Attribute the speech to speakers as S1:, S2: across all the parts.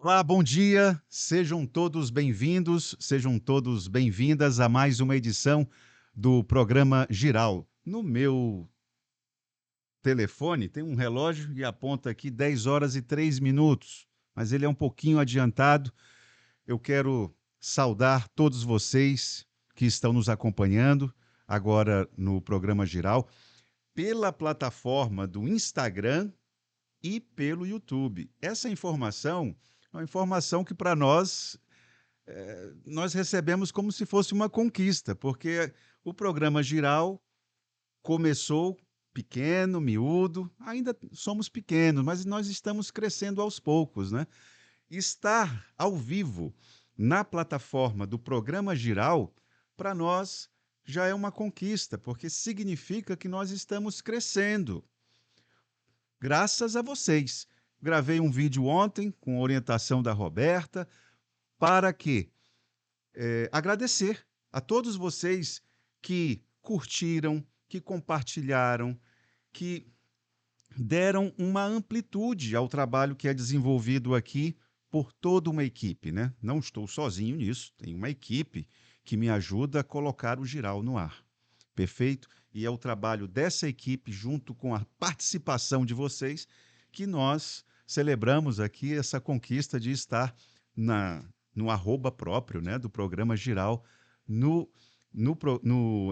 S1: Olá, bom dia. Sejam todos bem-vindos, sejam todos bem-vindas a mais uma edição do programa Giral. No meu telefone tem um relógio e aponta aqui 10 horas e 3 minutos, mas ele é um pouquinho adiantado. Eu quero saudar todos vocês que estão nos acompanhando agora no programa Giral pela plataforma do Instagram e pelo YouTube. Essa informação é uma informação que para nós recebemos como se fosse uma conquista, porque o programa Giral começou pequeno, miúdo, ainda somos pequenos, mas nós estamos crescendo aos poucos, né? Estar ao vivo na plataforma do programa Giral, para nós já é uma conquista, porque significa que nós estamos crescendo, graças a vocês. Gravei um vídeo ontem com orientação da Roberta para que agradecer a todos vocês que curtiram, que compartilharam, que deram uma amplitude ao trabalho que é desenvolvido aqui por toda uma equipe, né? Não estou sozinho nisso, tem uma equipe que me ajuda a colocar o Giral no ar. Perfeito? E é o trabalho dessa equipe, junto com a participação de vocês, que nós celebramos aqui essa conquista de estar no arroba próprio, né, do programa Giral no,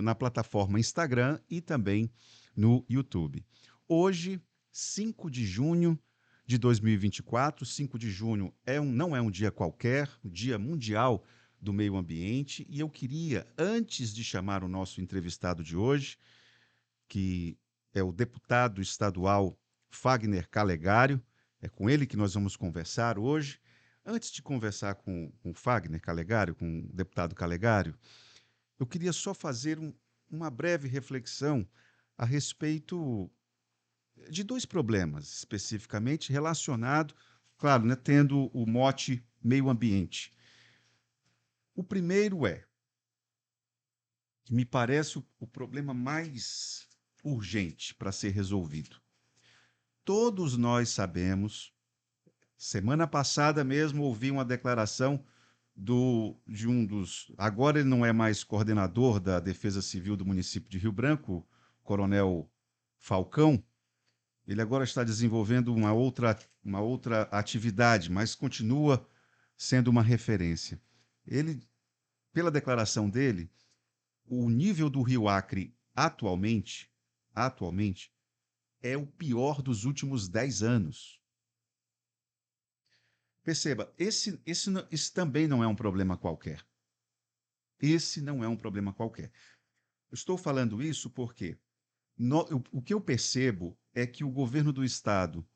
S1: na plataforma Instagram e também no YouTube. Hoje, 5 de junho de 2024, 5 de junho não é um dia qualquer, o Dia Mundial do Meio Ambiente, e eu queria, antes de chamar o nosso entrevistado de hoje, que é o deputado estadual Fagner Calegário, é com ele que nós vamos conversar hoje. Antes de conversar com o Fagner Calegário, com o deputado Calegário, eu queria só fazer uma breve reflexão a respeito de dois problemas, especificamente relacionados, claro, né, tendo o mote meio ambiente. O primeiro que me parece o problema mais urgente para ser resolvido. Todos nós sabemos, semana passada mesmo ouvi uma declaração de um dos. Agora ele não é mais coordenador da Defesa Civil do município de Rio Branco, Coronel Falcão. Ele agora está desenvolvendo uma outra atividade, mas continua sendo uma referência. Ele, pela declaração dele, o nível do Rio Acre atualmente é o pior dos últimos 10 anos. Perceba, esse também não é um problema qualquer. Esse não é um problema qualquer. Eu estou falando isso porque o que eu percebo é que o governo do estado,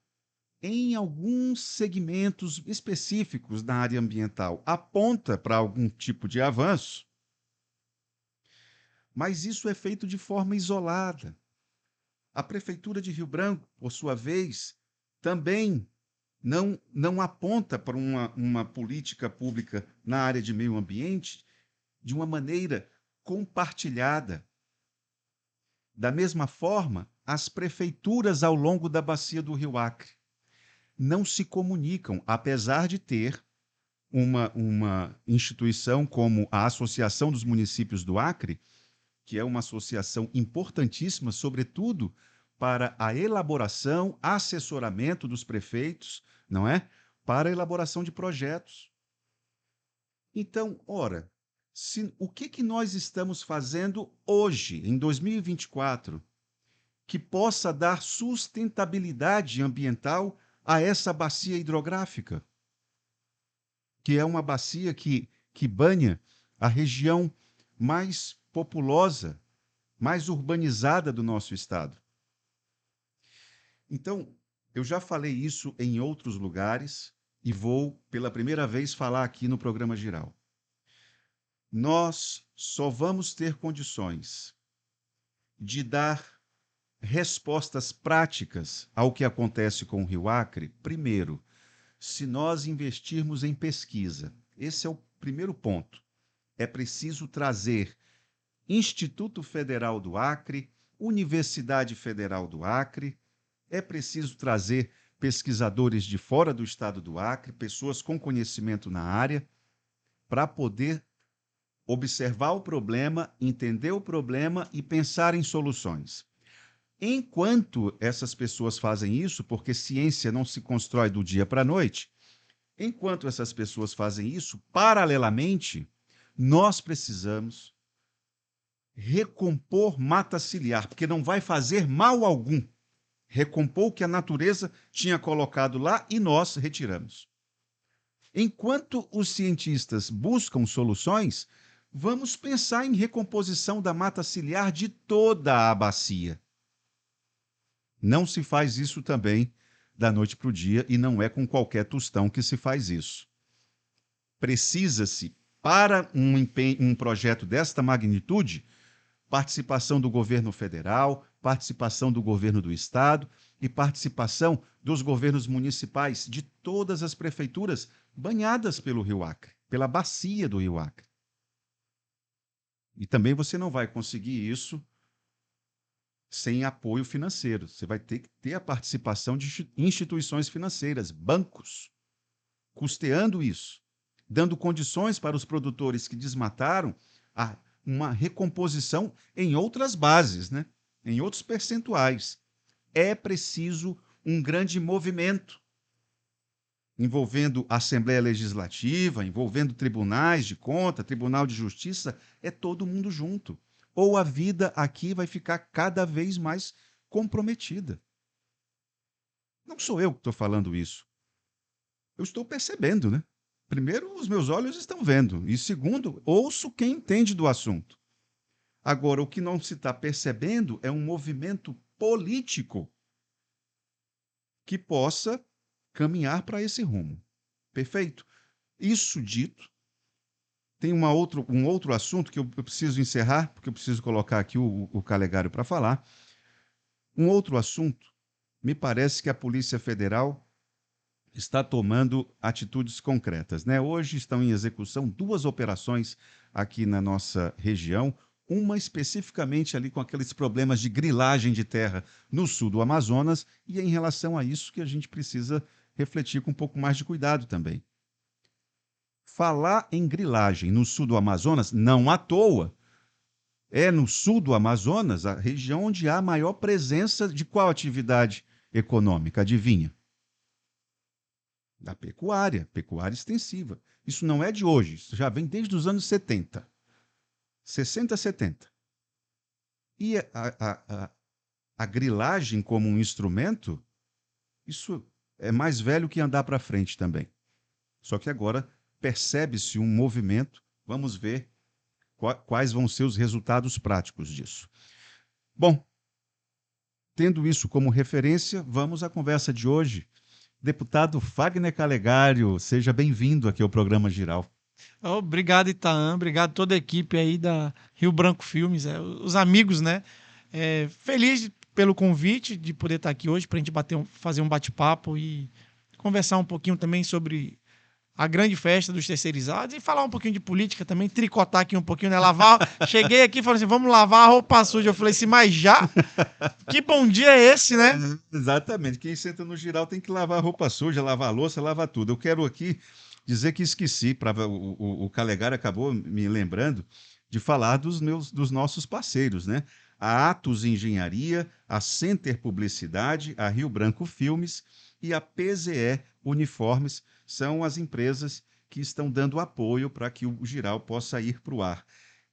S1: em alguns segmentos específicos da área ambiental, aponta para algum tipo de avanço, mas isso é feito de forma isolada. A Prefeitura de Rio Branco, por sua vez, também não aponta para uma política pública na área de meio ambiente de uma maneira compartilhada. Da mesma forma, as prefeituras ao longo da bacia do Rio Acre não se comunicam, apesar de ter uma instituição como a Associação dos Municípios do Acre, que é uma associação importantíssima, sobretudo para a elaboração, assessoramento dos prefeitos, não é? Para a elaboração de projetos. Então, ora, o que nós estamos fazendo hoje, em 2024, que possa dar sustentabilidade ambiental a essa bacia hidrográfica, que é uma bacia que banha a região mais populosa, mais urbanizada do nosso estado. Então, eu já falei isso em outros lugares e vou, pela primeira vez, falar aqui no programa Giral. Nós só vamos ter condições de dar respostas práticas ao que acontece com o Rio Acre, primeiro, se nós investirmos em pesquisa. Esse é o primeiro ponto. É preciso trazer Instituto Federal do Acre, Universidade Federal do Acre, é preciso trazer pesquisadores de fora do estado do Acre, pessoas com conhecimento na área, para poder observar o problema, entender o problema e pensar em soluções. Enquanto essas pessoas fazem isso, porque ciência não se constrói do dia para a noite, enquanto essas pessoas fazem isso, paralelamente, nós precisamos recompor mata ciliar, porque não vai fazer mal algum. Recompor o que a natureza tinha colocado lá e nós retiramos. Enquanto os cientistas buscam soluções, vamos pensar em recomposição da mata ciliar de toda a bacia. Não se faz isso também da noite para o dia e não é com qualquer tostão que se faz isso. Precisa-se, para um projeto desta magnitude, participação do governo federal, participação do governo do estado e participação dos governos municipais de todas as prefeituras banhadas pelo Rio Acre, pela bacia do Rio Acre. E também você não vai conseguir isso sem apoio financeiro. Você vai ter que ter a participação de instituições financeiras, bancos, custeando isso, dando condições para os produtores que desmataram a uma recomposição em outras bases, né? Em outros percentuais. É preciso um grande movimento envolvendo a Assembleia Legislativa, envolvendo tribunais de conta, Tribunal de Justiça, é todo mundo junto. Ou a vida aqui vai ficar cada vez mais comprometida. Não sou eu que estou falando isso. Eu estou percebendo, né? Primeiro, os meus olhos estão vendo. E segundo, ouço quem entende do assunto. Agora, o que não se está percebendo é um movimento político que possa caminhar para esse rumo. Perfeito? Isso dito, tem um outro assunto que eu preciso encerrar, porque eu preciso colocar aqui o Calegari para falar. Um outro assunto, me parece que a Polícia Federal está tomando atitudes concretas, né? Hoje estão em execução 2 operações aqui na nossa região, uma especificamente ali com aqueles problemas de grilagem de terra no sul do Amazonas, e é em relação a isso que a gente precisa refletir com um pouco mais de cuidado também. Falar em grilagem no sul do Amazonas, não à toa, é no sul do Amazonas a região onde há maior presença de qual atividade econômica? Adivinha? Da pecuária, pecuária extensiva. Isso não é de hoje, isso já vem desde os anos 70, 60, 70. E a grilagem como um instrumento, isso é mais velho que andar para frente também. Só que agora percebe-se um movimento, vamos ver quais vão ser os resultados práticos disso. Bom, tendo isso como referência, vamos à conversa de hoje. Deputado Fagner Calegário, seja bem-vindo aqui ao programa Giral.
S2: Obrigado, Itaã. Obrigado a toda a equipe aí da Rio Branco Filmes, os amigos, né? Feliz pelo convite de poder estar aqui hoje para a gente fazer um bate-papo e conversar um pouquinho também sobre a grande festa dos terceirizados e falar um pouquinho de política também, tricotar aqui um pouquinho, né? Cheguei aqui e falei assim, vamos lavar a roupa suja. Eu falei assim, mas já? Que bom dia é esse, né?
S1: Exatamente. Quem senta no Giral tem que lavar a roupa suja, lavar a louça, lavar tudo. Eu quero aqui dizer que esqueci, o Calegari acabou me lembrando de falar dos nossos parceiros, né? A Atos Engenharia, a Center Publicidade, a Rio Branco Filmes e a PZE Uniformes são as empresas que estão dando apoio para que o Giral possa ir para o ar.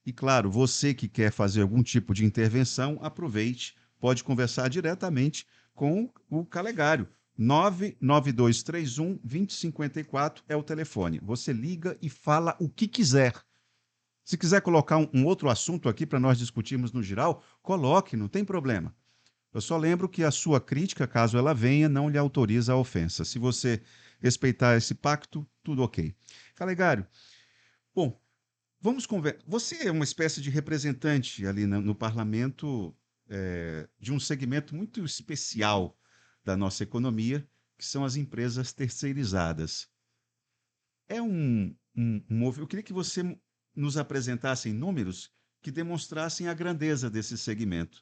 S1: E, claro, você que quer fazer algum tipo de intervenção, aproveite, pode conversar diretamente com o Calegário. 99231-2054 é o telefone. Você liga e fala o que quiser. Se quiser colocar um outro assunto aqui para nós discutirmos no Giral, coloque, não tem problema. Eu só lembro que a sua crítica, caso ela venha, não lhe autoriza a ofensa. Se você respeitar esse pacto, tudo ok. Calegário, bom, vamos conversar. Você é uma espécie de representante ali no parlamento de um segmento muito especial da nossa economia, que são as empresas terceirizadas. É eu queria que você nos apresentasse em números que demonstrassem a grandeza desse segmento.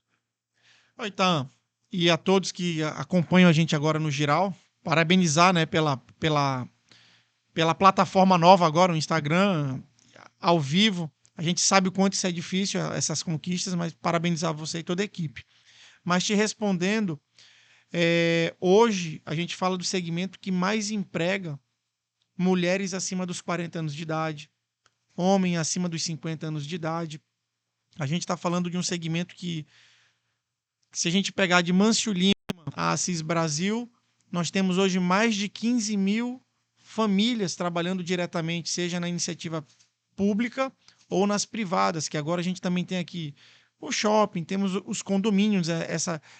S2: Oi, Itaã. E a todos que acompanham a gente agora no Giral, parabenizar, né, pela plataforma nova agora, o Instagram, ao vivo. A gente sabe o quanto isso é difícil, essas conquistas, mas parabenizar você e toda a equipe. Mas te respondendo, hoje a gente fala do segmento que mais emprega mulheres acima dos 40 anos de idade, homem acima dos 50 anos de idade. A gente está falando de um segmento que, se a gente pegar de Mâncio Lima a Assis Brasil, nós temos hoje mais de 15 mil famílias trabalhando diretamente, seja na iniciativa pública ou nas privadas, que agora a gente também tem aqui o shopping, temos os condomínios,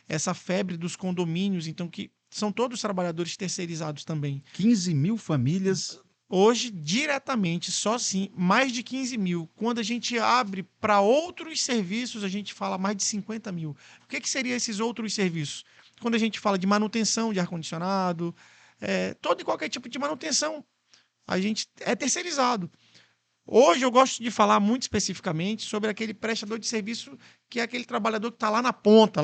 S2: essa febre dos condomínios, então que são todos trabalhadores terceirizados também.
S1: 15 mil famílias.
S2: Hoje, diretamente, só sim, mais de 15 mil. Quando a gente abre para outros serviços, a gente fala mais de 50 mil. O que seriam esses outros serviços? Quando a gente fala de manutenção de ar-condicionado, todo e qualquer tipo de manutenção, a gente é terceirizado. Hoje eu gosto de falar muito especificamente sobre aquele prestador de serviço, que é aquele trabalhador que está lá na ponta,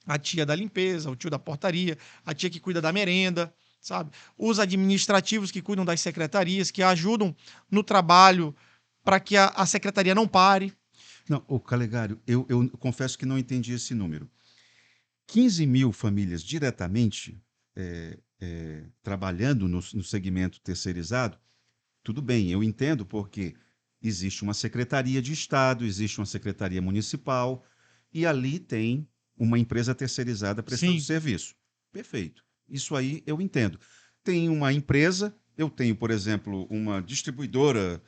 S2: a tia da limpeza, o tio da portaria, a tia que cuida da merenda, sabe? Os administrativos que cuidam das secretarias, que ajudam no trabalho para que a secretaria não pare.
S1: Não, ô Calegari, eu confesso que não entendi esse número. 15 mil famílias diretamente trabalhando no segmento terceirizado, tudo bem, eu entendo porque existe uma secretaria de Estado, existe uma secretaria municipal, e ali tem uma empresa terceirizada prestando serviço. Perfeito. Isso aí eu entendo. Tem uma empresa, eu tenho, por exemplo, uma distribuidora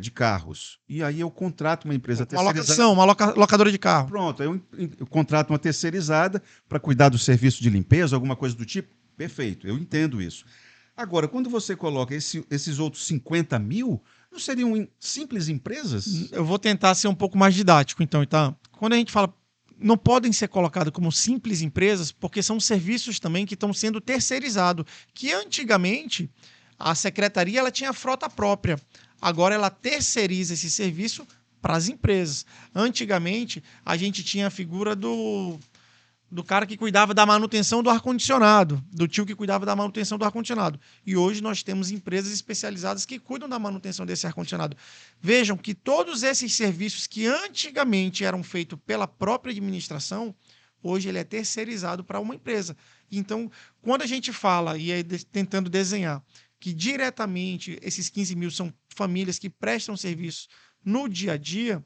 S1: de carros, e aí eu contrato uma empresa terceirizada.
S2: Uma locadora de carro.
S1: Pronto, aí eu contrato uma terceirizada para cuidar do serviço de limpeza, alguma coisa do tipo. Perfeito, eu entendo isso. Agora, quando você coloca esses outros 50 mil, não seriam simples empresas?
S2: Eu vou tentar ser um pouco mais didático, então. Quando a gente fala, não podem ser colocados como simples empresas, porque são serviços também que estão sendo terceirizados, que antigamente a secretaria ela tinha frota própria. Agora ela terceiriza esse serviço para as empresas. Antigamente, a gente tinha a figura do cara que cuidava da manutenção do ar-condicionado, do tio que cuidava da manutenção do ar-condicionado. E hoje nós temos empresas especializadas que cuidam da manutenção desse ar-condicionado. Vejam que todos esses serviços que antigamente eram feitos pela própria administração, hoje ele é terceirizado para uma empresa. Então, quando a gente fala, e aí tentando desenhar, que diretamente esses 15 mil são famílias que prestam serviço no dia a dia,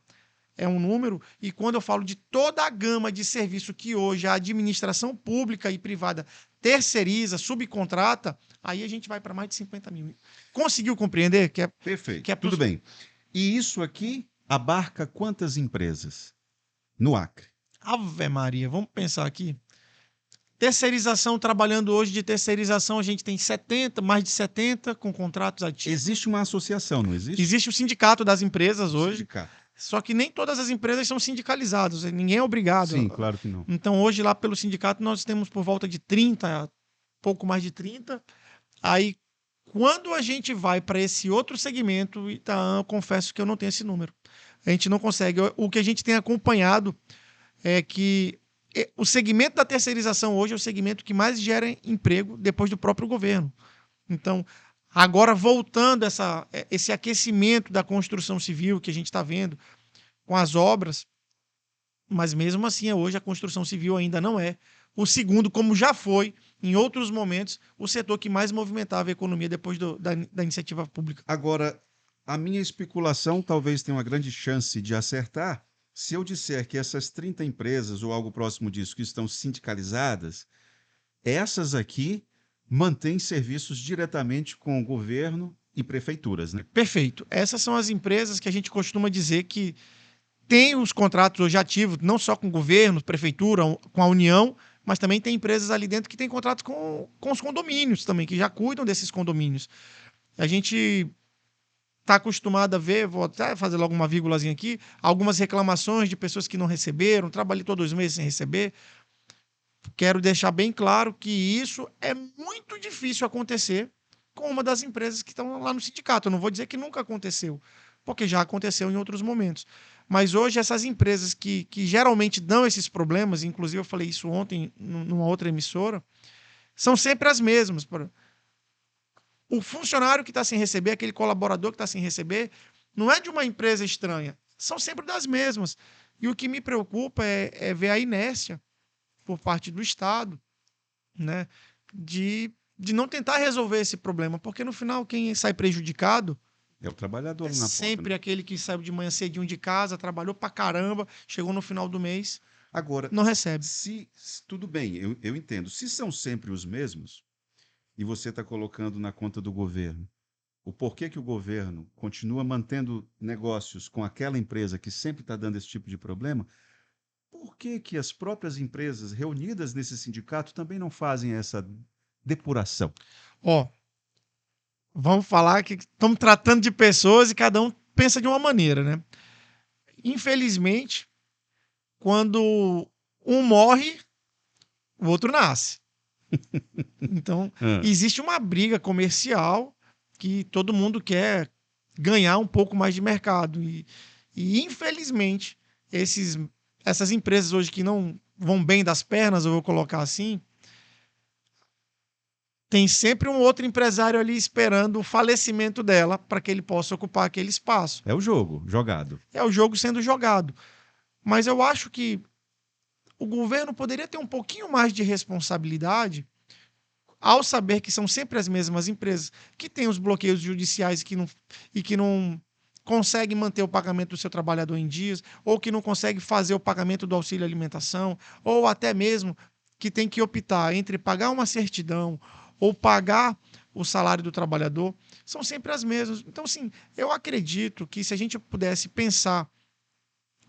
S2: é um número, e quando eu falo de toda a gama de serviço que hoje a administração pública e privada terceiriza, subcontrata, aí a gente vai para mais de 50 mil. Conseguiu compreender?
S1: Perfeito, tudo bem. E isso aqui abarca quantas empresas no Acre?
S2: Ave Maria, vamos pensar aqui. Terceirização, trabalhando hoje de terceirização, a gente tem 70, mais de 70 com contratos ativos.
S1: Existe uma associação, não existe?
S2: Existe o sindicato das empresas hoje.
S1: Sindicato.
S2: Só que nem todas as empresas são sindicalizadas, ninguém é obrigado.
S1: Sim, claro que não.
S2: Então, hoje, lá pelo sindicato, nós temos por volta de 30, pouco mais de 30. Aí, quando a gente vai para esse outro segmento, eu confesso que eu não tenho esse número. A gente não consegue. O que a gente tem acompanhado é que o segmento da terceirização hoje é o segmento que mais gera emprego depois do próprio governo. Então, agora, voltando esse aquecimento da construção civil que a gente está vendo com as obras, mas mesmo assim, hoje a construção civil ainda não é o segundo, como já foi em outros momentos, o setor que mais movimentava a economia depois da iniciativa pública.
S1: Agora, a minha especulação talvez tenha uma grande chance de acertar se eu disser que essas 30 empresas ou algo próximo disso que estão sindicalizadas, essas aqui mantém serviços diretamente com o governo e prefeituras, né?
S2: Perfeito. Essas são as empresas que a gente costuma dizer que têm os contratos hoje ativos, não só com o governo, prefeitura, com a União, mas também tem empresas ali dentro que têm contratos com os condomínios também, que já cuidam desses condomínios. A gente está acostumado a ver, vou até fazer logo uma vírgulazinha aqui, algumas reclamações de pessoas que não receberam, trabalhei todos os meses sem receber. Quero deixar bem claro que isso é muito difícil acontecer com uma das empresas que estão lá no sindicato. Eu não vou dizer que nunca aconteceu, porque já aconteceu em outros momentos. Mas hoje essas empresas que geralmente dão esses problemas, inclusive eu falei isso ontem numa outra emissora, são sempre as mesmas. O funcionário que está sem receber, aquele colaborador que está sem receber, não é de uma empresa estranha, são sempre das mesmas. E o que me preocupa é ver a inércia por parte do Estado, né, de não tentar resolver esse problema, porque no final quem sai prejudicado
S1: É o trabalhador
S2: é
S1: lá na ponta,
S2: sempre
S1: né?
S2: aquele que saiu de manhã cedinho de casa, trabalhou pra caramba, chegou no final do mês,
S1: Agora,
S2: não recebe.
S1: tudo bem, eu entendo. Se são sempre os mesmos, e você está colocando na conta do governo, o porquê que o governo continua mantendo negócios com aquela empresa que sempre está dando esse tipo de problema, por que que as próprias empresas reunidas nesse sindicato também não fazem essa depuração?
S2: Ó, vamos falar que estamos tratando de pessoas e cada um pensa de uma maneira, né? Infelizmente, quando um morre, o outro nasce. Então,
S1: Ah,
S2: existe uma briga comercial que todo mundo quer ganhar um pouco mais de mercado. E infelizmente, essas empresas hoje que não vão bem das pernas, eu vou colocar assim, tem sempre um outro empresário ali esperando o falecimento dela para que ele possa ocupar aquele espaço.
S1: é o jogo jogado.
S2: É o jogo sendo jogado. Mas eu acho que o governo poderia ter um pouquinho mais de responsabilidade ao saber que são sempre as mesmas empresas que têm os bloqueios judiciais e que não conseguem manter o pagamento do seu trabalhador em dias, ou que não conseguem fazer o pagamento do auxílio alimentação, ou até mesmo que tem que optar entre pagar uma certidão ou pagar o salário do trabalhador, são sempre as mesmas. Então, sim, eu acredito que se a gente pudesse pensar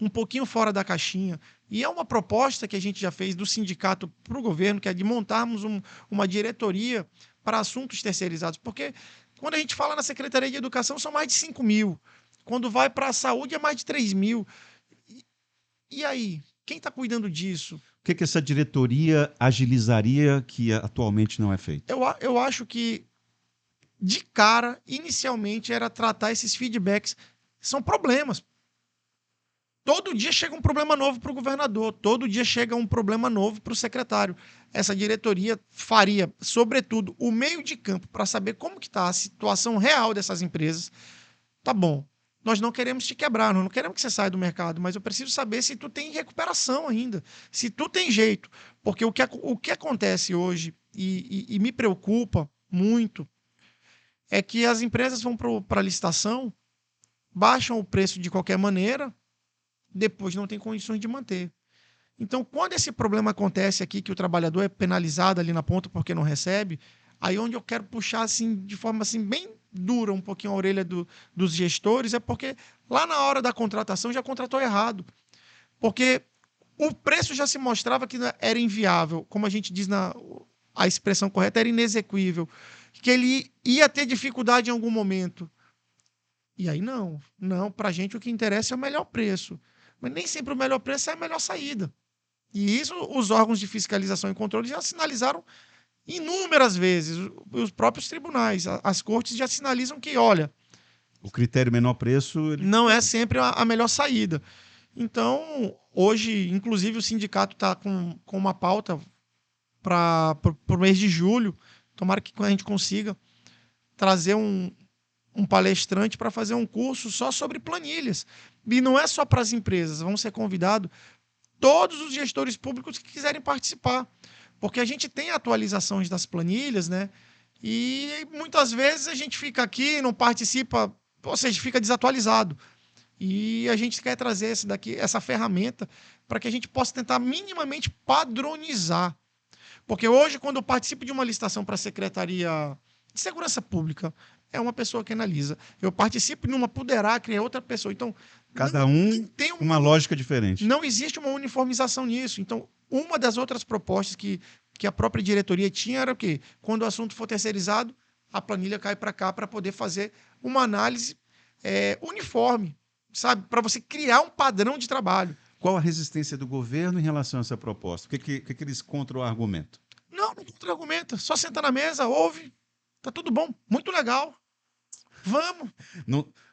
S2: um pouquinho fora da caixinha. E é uma proposta que a gente já fez do sindicato para o governo, que é de montarmos uma diretoria para assuntos terceirizados. Porque quando a gente fala na Secretaria de Educação, são mais de 5 mil. Quando vai para a saúde, é mais de 3 mil. E aí? Quem está cuidando disso?
S1: O que que essa diretoria agilizaria que atualmente não é feito?
S2: Eu acho que, de cara, inicialmente, era tratar esses feedbacks. São problemas. Todo dia chega um problema novo para o governador, todo dia chega um problema novo para o secretário. Essa diretoria faria, sobretudo, o meio de campo para saber como que está a situação real dessas empresas. Tá bom, nós não queremos te quebrar, nós não queremos que você saia do mercado, mas eu preciso saber se tu tem recuperação ainda, se tu tem jeito. Porque o que acontece hoje, e me preocupa muito, é que as empresas vão para a licitação, baixam o preço de qualquer maneira, depois não tem condições de manter. Então, quando esse problema acontece aqui, que o trabalhador é penalizado ali na ponta porque não recebe, aí onde eu quero puxar assim, de forma assim, bem dura um pouquinho a orelha dos gestores, é porque lá na hora da contratação já contratou errado. Porque o preço já se mostrava que era inviável, como a gente diz a expressão correta, era inexequível, que ele ia ter dificuldade em algum momento. E aí não, para a gente o que interessa é o melhor preço. Mas nem sempre o melhor preço é a melhor saída. E isso os órgãos de fiscalização e controle já sinalizaram inúmeras vezes. Os próprios tribunais, as cortes já sinalizam que, olha,
S1: O critério menor preço, ele...
S2: não é sempre a melhor saída. Então, hoje, inclusive, o sindicato está com uma pauta para o mês de julho. Tomara que a gente consiga trazer um palestrante para fazer um curso só sobre planilhas. E não é só para as empresas, vão ser convidados todos os gestores públicos que quiserem participar. Porque a gente tem atualizações das planilhas, né? E muitas vezes a gente fica aqui, não participa, ou seja, fica desatualizado. E a gente quer trazer essa ferramenta para que a gente possa tentar minimamente padronizar. Porque hoje, quando eu participo de uma licitação para a Secretaria de Segurança Pública, é uma pessoa que analisa. Eu participo de uma Puderacre, é outra pessoa. Então,
S1: Cada um
S2: tem
S1: uma lógica diferente.
S2: não existe uma uniformização nisso. Então, uma das outras propostas que a própria diretoria tinha era o quê? Quando o assunto for terceirizado, a planilha cai para cá para poder fazer uma análise uniforme, sabe? Para você criar um padrão de trabalho.
S1: Qual a resistência do governo em relação a essa proposta? O que eles contra-argumentam?
S2: Não contra-argumenta. Só senta na mesa, ouve, tá tudo bom, muito legal. Vamos.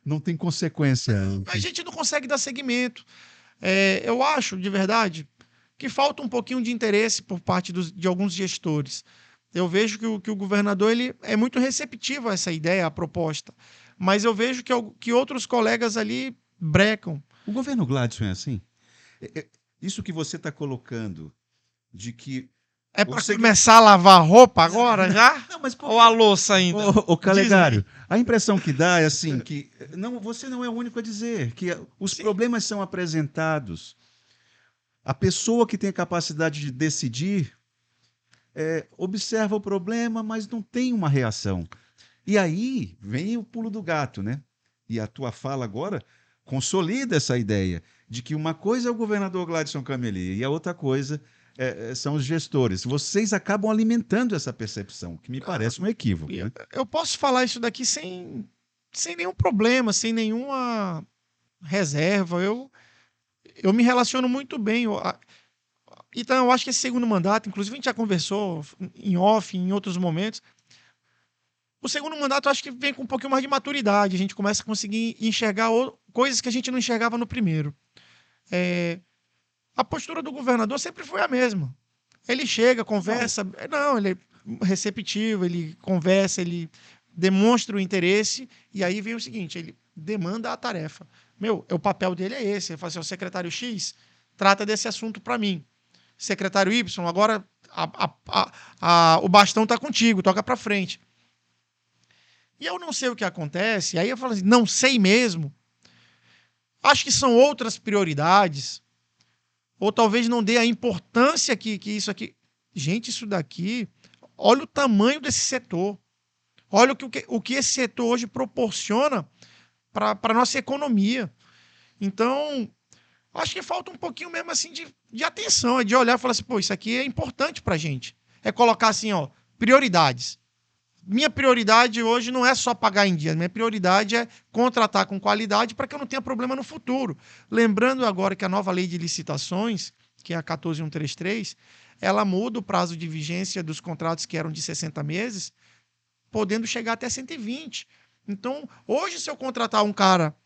S1: Não tem consequência.
S2: A gente não consegue dar seguimento. Eu acho, de verdade, que falta um pouquinho de interesse por parte de alguns gestores. Eu vejo que o governador ele é muito receptivo a essa ideia, a proposta. Mas eu vejo que outros colegas ali brecam.
S1: O governo Gladson é assim? Isso que você está colocando, de que
S2: É
S1: o
S2: para
S1: secre...
S2: começar a lavar roupa
S1: Não,
S2: agora já?
S1: não, mas
S2: Ou
S1: porque...
S2: a louça ainda?
S1: Ô,
S2: Diz aí.
S1: Calegário, a impressão que dá é assim, que não, você não é o único a dizer, que os
S2: Sim.
S1: problemas são apresentados. A pessoa que tem a capacidade de decidir observa o problema, mas não tem uma reação. E aí vem o pulo do gato, né? E a tua fala agora consolida essa ideia de que uma coisa é o governador Gladson Cameli e a outra coisa são os gestores. Vocês acabam alimentando essa percepção, que me parece um equívoco, né?
S2: Eu posso falar isso daqui sem nenhum problema, sem nenhuma reserva. Eu me relaciono muito bem. Então, eu acho que esse segundo mandato, inclusive a gente já conversou em off, em outros momentos. O segundo mandato, eu acho que vem com um pouquinho mais de maturidade. A gente começa a conseguir enxergar coisas que a gente não enxergava no primeiro. A postura do governador sempre foi a mesma. Ele chega,
S1: Não,
S2: conversa. Não, ele é receptivo, ele conversa, ele demonstra o interesse. E aí vem o seguinte: ele demanda a tarefa. O papel dele é esse. Ele fala assim: o secretário X trata desse assunto para mim. Secretário Y, agora o bastão está contigo, toca para frente. E eu não sei o que acontece. Aí eu falo assim: não sei mesmo. Acho que são outras prioridades. Ou talvez não dê a importância que isso aqui. Gente, isso daqui. Olha o tamanho desse setor. Olha o que esse setor hoje proporciona para a nossa economia. Então, acho que falta um pouquinho mesmo assim de atenção, de olhar e falar assim, pô, isso aqui é importante para a gente. É colocar assim, ó, prioridades. Minha prioridade hoje não é só pagar em dia, minha prioridade é contratar com qualidade para que eu não tenha problema no futuro. Lembrando agora que a nova lei de licitações, que é a 14133, ela muda o prazo de vigência dos contratos que eram de 60 meses, podendo chegar até 120. Então, hoje, se eu contratar um cara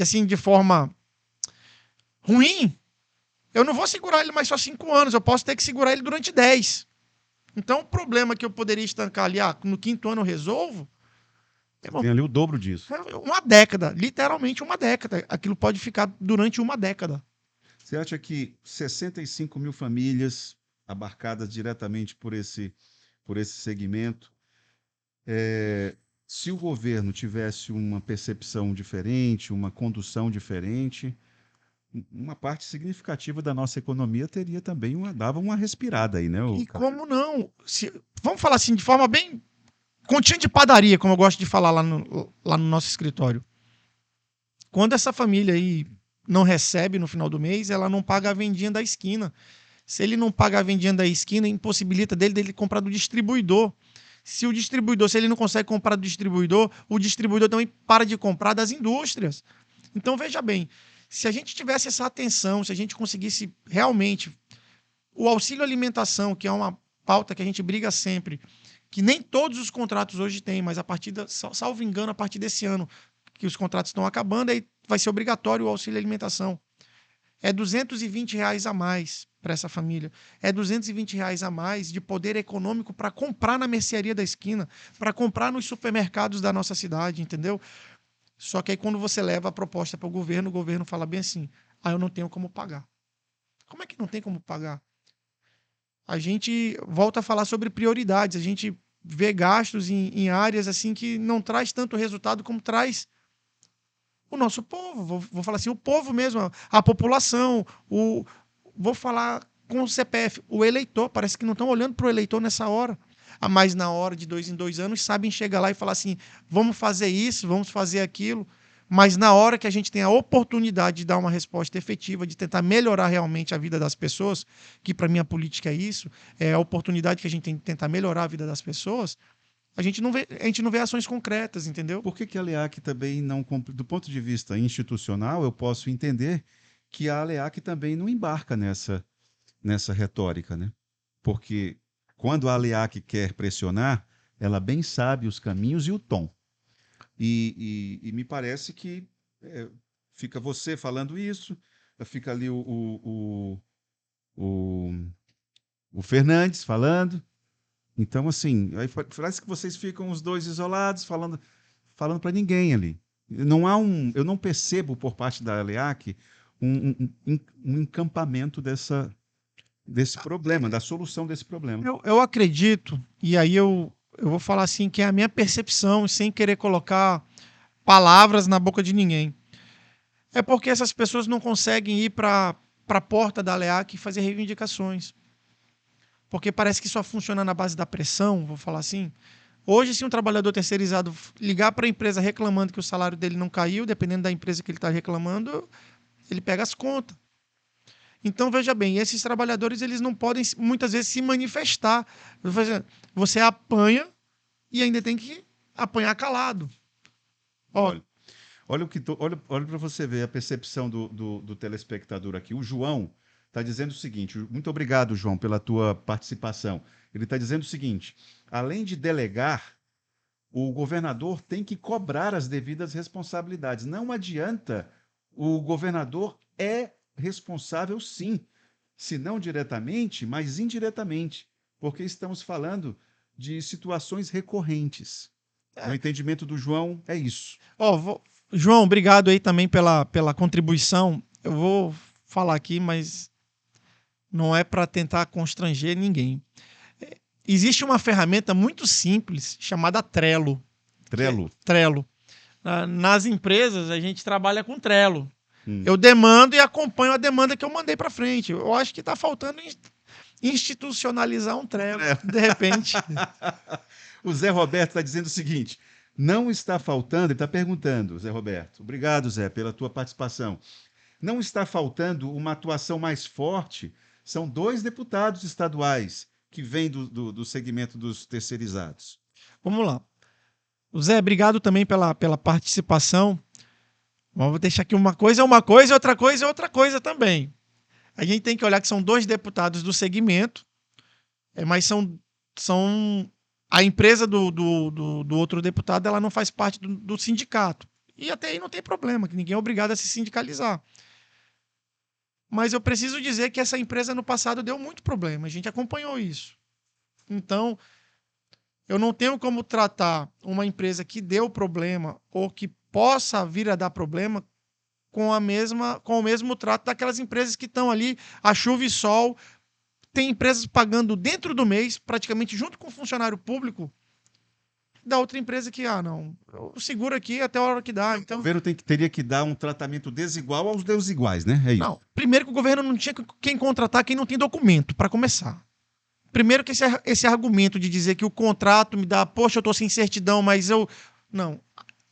S2: assim, de forma ruim, eu não vou segurar ele mais só 5 anos, eu posso ter que segurar ele durante 10. Então, o problema que eu poderia estancar ali, no quinto ano eu resolvo,
S1: você tem ali o dobro disso.
S2: uma década, literalmente uma década. Aquilo pode ficar durante uma década.
S1: Você acha que 65 mil famílias abarcadas diretamente por esse segmento, se o governo tivesse uma percepção diferente, uma condução diferente, uma parte significativa da nossa economia teria também dava uma respirada aí, né?
S2: E como não? Vamos falar assim, de forma bem continha de padaria, como eu gosto de falar lá no nosso escritório. Quando essa família aí não recebe no final do mês, ela não paga a vendinha da esquina. Se ele não paga a vendinha da esquina, impossibilita dele comprar do distribuidor. Se ele não consegue comprar do distribuidor, o distribuidor também para de comprar das indústrias. Então veja bem, se a gente tivesse essa atenção, se a gente conseguisse realmente o auxílio alimentação, que é uma pauta que a gente briga sempre, que nem todos os contratos hoje têm, mas salvo engano, a partir desse ano que os contratos estão acabando, aí vai ser obrigatório o auxílio alimentação. É R$ 220 a mais para essa família. É R$ 220 a mais de poder econômico para comprar na mercearia da esquina, para comprar nos supermercados da nossa cidade, entendeu? Só que aí quando você leva a proposta para o governo fala bem assim: ah, eu não tenho como pagar. Como é que não tem como pagar? A gente volta a falar sobre prioridades, a gente vê gastos em áreas assim que não traz tanto resultado como traz o nosso povo. Vou falar assim, o povo mesmo, a população, vou falar com o CPF, o eleitor. Parece que não estão olhando para o eleitor nessa hora. Mas na hora de 2 em 2 anos, sabem chegar lá e falar assim: vamos fazer isso, vamos fazer aquilo. Mas na hora que a gente tem a oportunidade de dar uma resposta efetiva, de tentar melhorar realmente a vida das pessoas, que para mim a política é isso, é a oportunidade que a gente tem de tentar melhorar a vida das pessoas, a gente não vê ações concretas, entendeu?
S1: Por que que a ALEAC também não, do ponto de vista institucional, eu posso entender que a ALEAC também não embarca nessa retórica, né? Porque quando a ALEAC quer pressionar, ela bem sabe os caminhos e o tom. E me parece que fica você falando isso, fica ali o Fernandes falando, Então, assim, aí parece que vocês ficam os dois isolados, falando para ninguém ali. Eu não percebo por parte da ALEAC um encampamento desse problema, da solução desse problema.
S2: Eu acredito, e aí eu vou falar assim, que é a minha percepção, sem querer colocar palavras na boca de ninguém. É porque essas pessoas não conseguem ir para a porta da LEAC e fazer reivindicações. Porque parece que só funciona na base da pressão, vou falar assim. Hoje, se um trabalhador terceirizado ligar para a empresa reclamando que o salário dele não caiu, dependendo da empresa que ele está reclamando, ele pega as contas. Então, veja bem, esses trabalhadores eles não podem, muitas vezes, se manifestar. Você apanha e ainda tem que apanhar calado. Ó,
S1: Olha para você ver a percepção do telespectador aqui. O João está dizendo o seguinte: muito obrigado, João, pela tua participação. Ele está dizendo o seguinte: além de delegar, o governador tem que cobrar as devidas responsabilidades. Não adianta, o governador é responsável, sim, se não diretamente, mas indiretamente, porque estamos falando de situações recorrentes. No entendimento do João, é isso.
S2: João, obrigado aí também pela contribuição. Eu vou falar aqui, mas não é para tentar constranger ninguém. Existe uma ferramenta muito simples chamada Trello.
S1: Trello.
S2: Trello. Nas empresas, a gente trabalha com Trello. Eu demando e acompanho a demanda que eu mandei para frente. Eu acho que está faltando institucionalizar um Trello, de repente.
S1: O Zé Roberto está dizendo o seguinte: não está faltando, ele está perguntando, Zé Roberto. Obrigado, Zé, pela tua participação. Não está faltando uma atuação mais forte. São 2 deputados estaduais que vêm do segmento dos terceirizados.
S2: Vamos lá. O Zé, obrigado também pela participação. Vou deixar aqui uma coisa é uma coisa, outra coisa é outra coisa também. A gente tem que olhar que são 2 deputados do segmento, mas são a empresa do outro deputado, ela não faz parte do sindicato. E até aí não tem problema, que ninguém é obrigado a se sindicalizar. Mas eu preciso dizer que essa empresa no passado deu muito problema, a gente acompanhou isso. Então, eu não tenho como tratar uma empresa que deu problema ou que possa vir a dar problema com o mesmo trato daquelas empresas que estão ali a chuva e sol. Tem empresas pagando dentro do mês, praticamente junto com o funcionário público, da outra empresa que, não, eu seguro aqui até a hora que dá. Então,
S1: o governo teria que dar um tratamento desigual aos desiguais, né? É isso.
S2: Não, primeiro que o governo não tinha quem contratar quem não tem documento, para começar. Primeiro que esse argumento de dizer que o contrato me dá, poxa, eu estou sem certidão, mas eu... Não,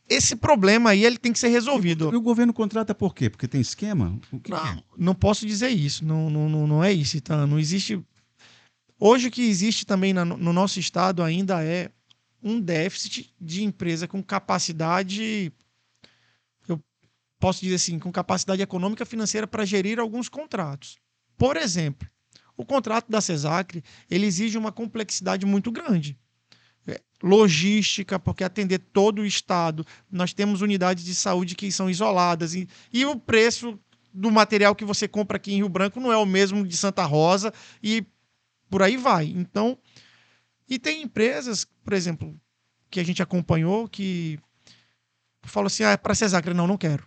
S2: esse problema aí ele tem que ser resolvido.
S1: E o governo contrata por quê? Porque tem esquema?
S2: Não posso dizer isso, não é isso, então, não existe... Hoje o que existe também no nosso estado ainda é um déficit de empresa com capacidade, eu posso dizer assim, com capacidade econômica e financeira para gerir alguns contratos. Por exemplo, o contrato da CESACRE, ele exige uma complexidade muito grande. Logística, porque atender todo o estado, nós temos unidades de saúde que são isoladas e o preço do material que você compra aqui em Rio Branco não é o mesmo de Santa Rosa e por aí vai. Então, e tem empresas, por exemplo, que a gente acompanhou que falou assim, para a CESACRE, não quero.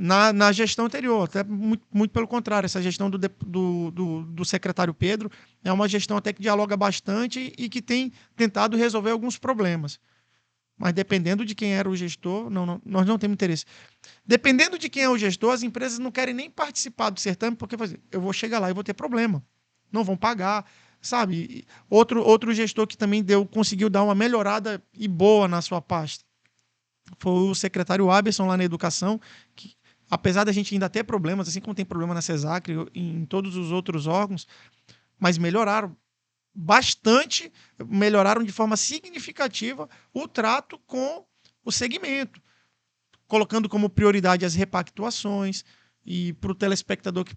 S2: Na gestão anterior, até muito pelo contrário, essa gestão do secretário Pedro é uma gestão até que dialoga bastante e que tem tentado resolver alguns problemas. Mas dependendo de quem era o gestor, nós não temos interesse. Dependendo de quem é o gestor, as empresas não querem nem participar do certame, porque eu vou chegar lá e vou ter problema. Não vão pagar, sabe? Outro gestor que também conseguiu dar uma melhorada e boa na sua pasta foi o secretário Aberson lá na educação, que apesar da gente ainda ter problemas, assim como tem problema na CESACRE, em todos os outros órgãos, mas melhoraram bastante, melhoraram de forma significativa o trato com o segmento, colocando como prioridade as repactuações. E para o telespectador que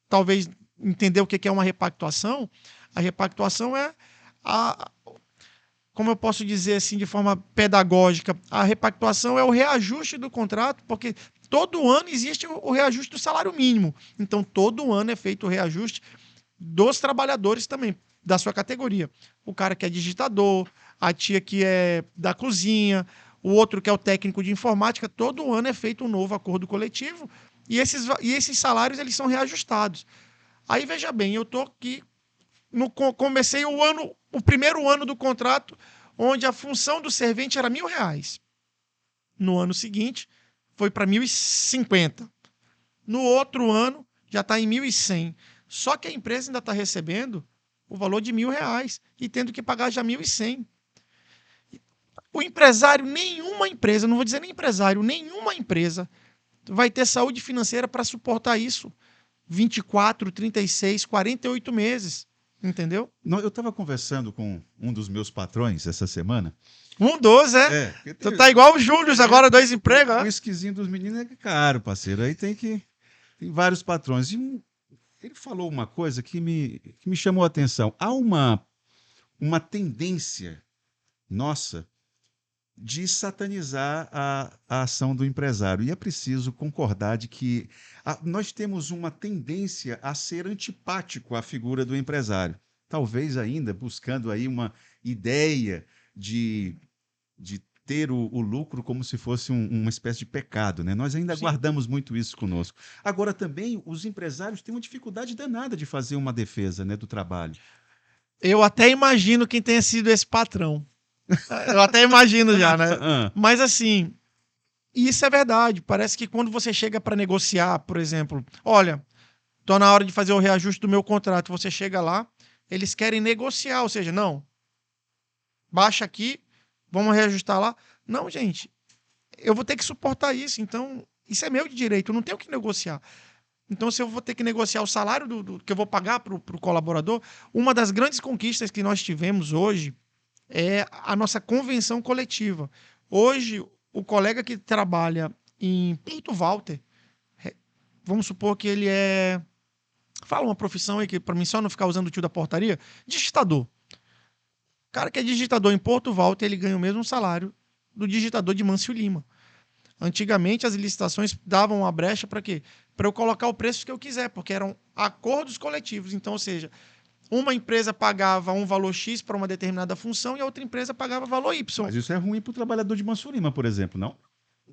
S2: talvez entender o que é uma repactuação, a repactuação é como eu posso dizer assim de forma pedagógica, a repactuação é o reajuste do contrato, porque todo ano existe o reajuste do salário mínimo. Então, todo ano é feito o reajuste dos trabalhadores também. da sua categoria. O cara que é digitador, a tia que é da cozinha, o outro que é o técnico de informática. Todo ano é feito um novo acordo coletivo e esses salários eles são reajustados. Aí, veja bem, eu estou aqui, comecei o primeiro ano do contrato, onde a função do servente era R$ 1.000. No ano seguinte, foi para 1.050. No outro ano, já está em 1.100. Só que a empresa ainda está recebendo o valor de R$ 1.000 e tendo que pagar já 1.100. O empresário, nenhuma empresa, não vou dizer nem empresário, nenhuma empresa vai ter saúde financeira para suportar isso. 24, 36, 48 meses. Entendeu?
S1: Eu estava conversando com um dos meus patrões essa semana.
S2: 12, é? Tu tá igual o Júlio, agora 2 empregos,
S1: O esquisinho dos meninos é caro, parceiro. Aí tem vários patrões. E ele falou uma coisa que me chamou a atenção. Há uma tendência nossa de satanizar a ação do empresário. E é preciso concordar de que nós temos uma tendência a ser antipático à figura do empresário. Talvez ainda buscando aí uma ideia de ter o lucro como se fosse uma espécie de pecado, né? Nós ainda guardamos muito isso conosco. Agora, também, os empresários têm uma dificuldade danada de fazer uma defesa, né, do trabalho.
S2: Eu até imagino quem tenha sido esse patrão. Eu até imagino já, né? Mas assim, isso é verdade. Parece que quando você chega para negociar, por exemplo, olha, tô na hora de fazer o reajuste do meu contrato, você chega lá, eles querem negociar, ou seja, não, baixa aqui, vamos reajustar lá. Não, gente, eu vou ter que suportar isso, então isso é meu de direito, eu não tenho que negociar. Então, se eu vou ter que negociar o salário que eu vou pagar para o colaborador, uma das grandes conquistas que nós tivemos hoje é a nossa convenção coletiva. Hoje, o colega que trabalha em Porto Walter, vamos supor que ele é... Fala uma profissão aí que, para mim, só não ficar usando o tio da portaria, digitador. O cara que é digitador em Porto Walter, ele ganha o mesmo salário do digitador de Mâncio Lima. Antigamente, as licitações davam uma brecha para quê? Para eu colocar o preço que eu quiser, porque eram acordos coletivos. Então, ou seja, uma empresa pagava um valor X para uma determinada função e a outra empresa pagava valor Y.
S1: Mas isso é ruim para o trabalhador de Mâncio Lima, por exemplo, não?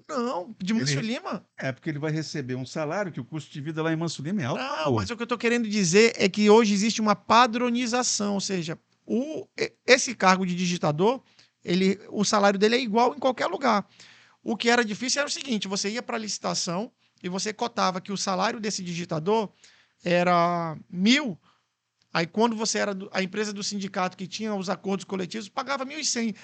S2: Não, de Mâncio Lima?
S1: É, porque ele vai receber um salário que o custo de vida lá em Mâncio Lima é alto.
S2: Não, mas o que eu estou querendo dizer é que hoje existe uma padronização, ou seja, esse cargo de digitador, o salário dele é igual em qualquer lugar. O que era difícil era o seguinte, você ia para a licitação e você cotava que o salário desse digitador era 1.000. Aí, quando você era a empresa do sindicato que tinha os acordos coletivos, pagava 1.100.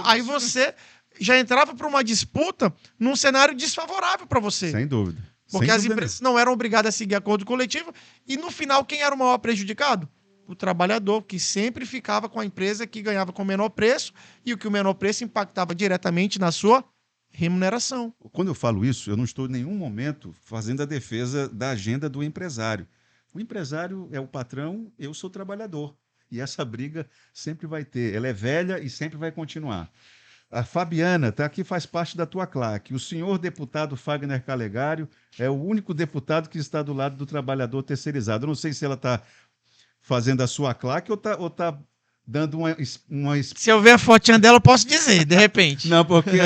S2: Aí você já entrava para uma disputa num cenário desfavorável para você.
S1: Sem dúvida.
S2: Porque as empresas não eram obrigadas a seguir acordo coletivo. E, no final, quem era o maior prejudicado? O trabalhador, que sempre ficava com a empresa que ganhava com o menor preço e o menor preço impactava diretamente na sua remuneração.
S1: Quando eu falo isso, eu não estou em nenhum momento fazendo a defesa da agenda do empresário. O empresário é o patrão, eu sou o trabalhador. E essa briga sempre vai ter. Ela é velha e sempre vai continuar. A Fabiana está aqui, faz parte da tua claque. O senhor deputado Fagner Calegário é o único deputado que está do lado do trabalhador terceirizado. Eu não sei se ela está fazendo a sua claque ou tá dando uma...
S2: Se eu ver a fotinha dela, eu posso dizer, de repente.
S1: Não, porque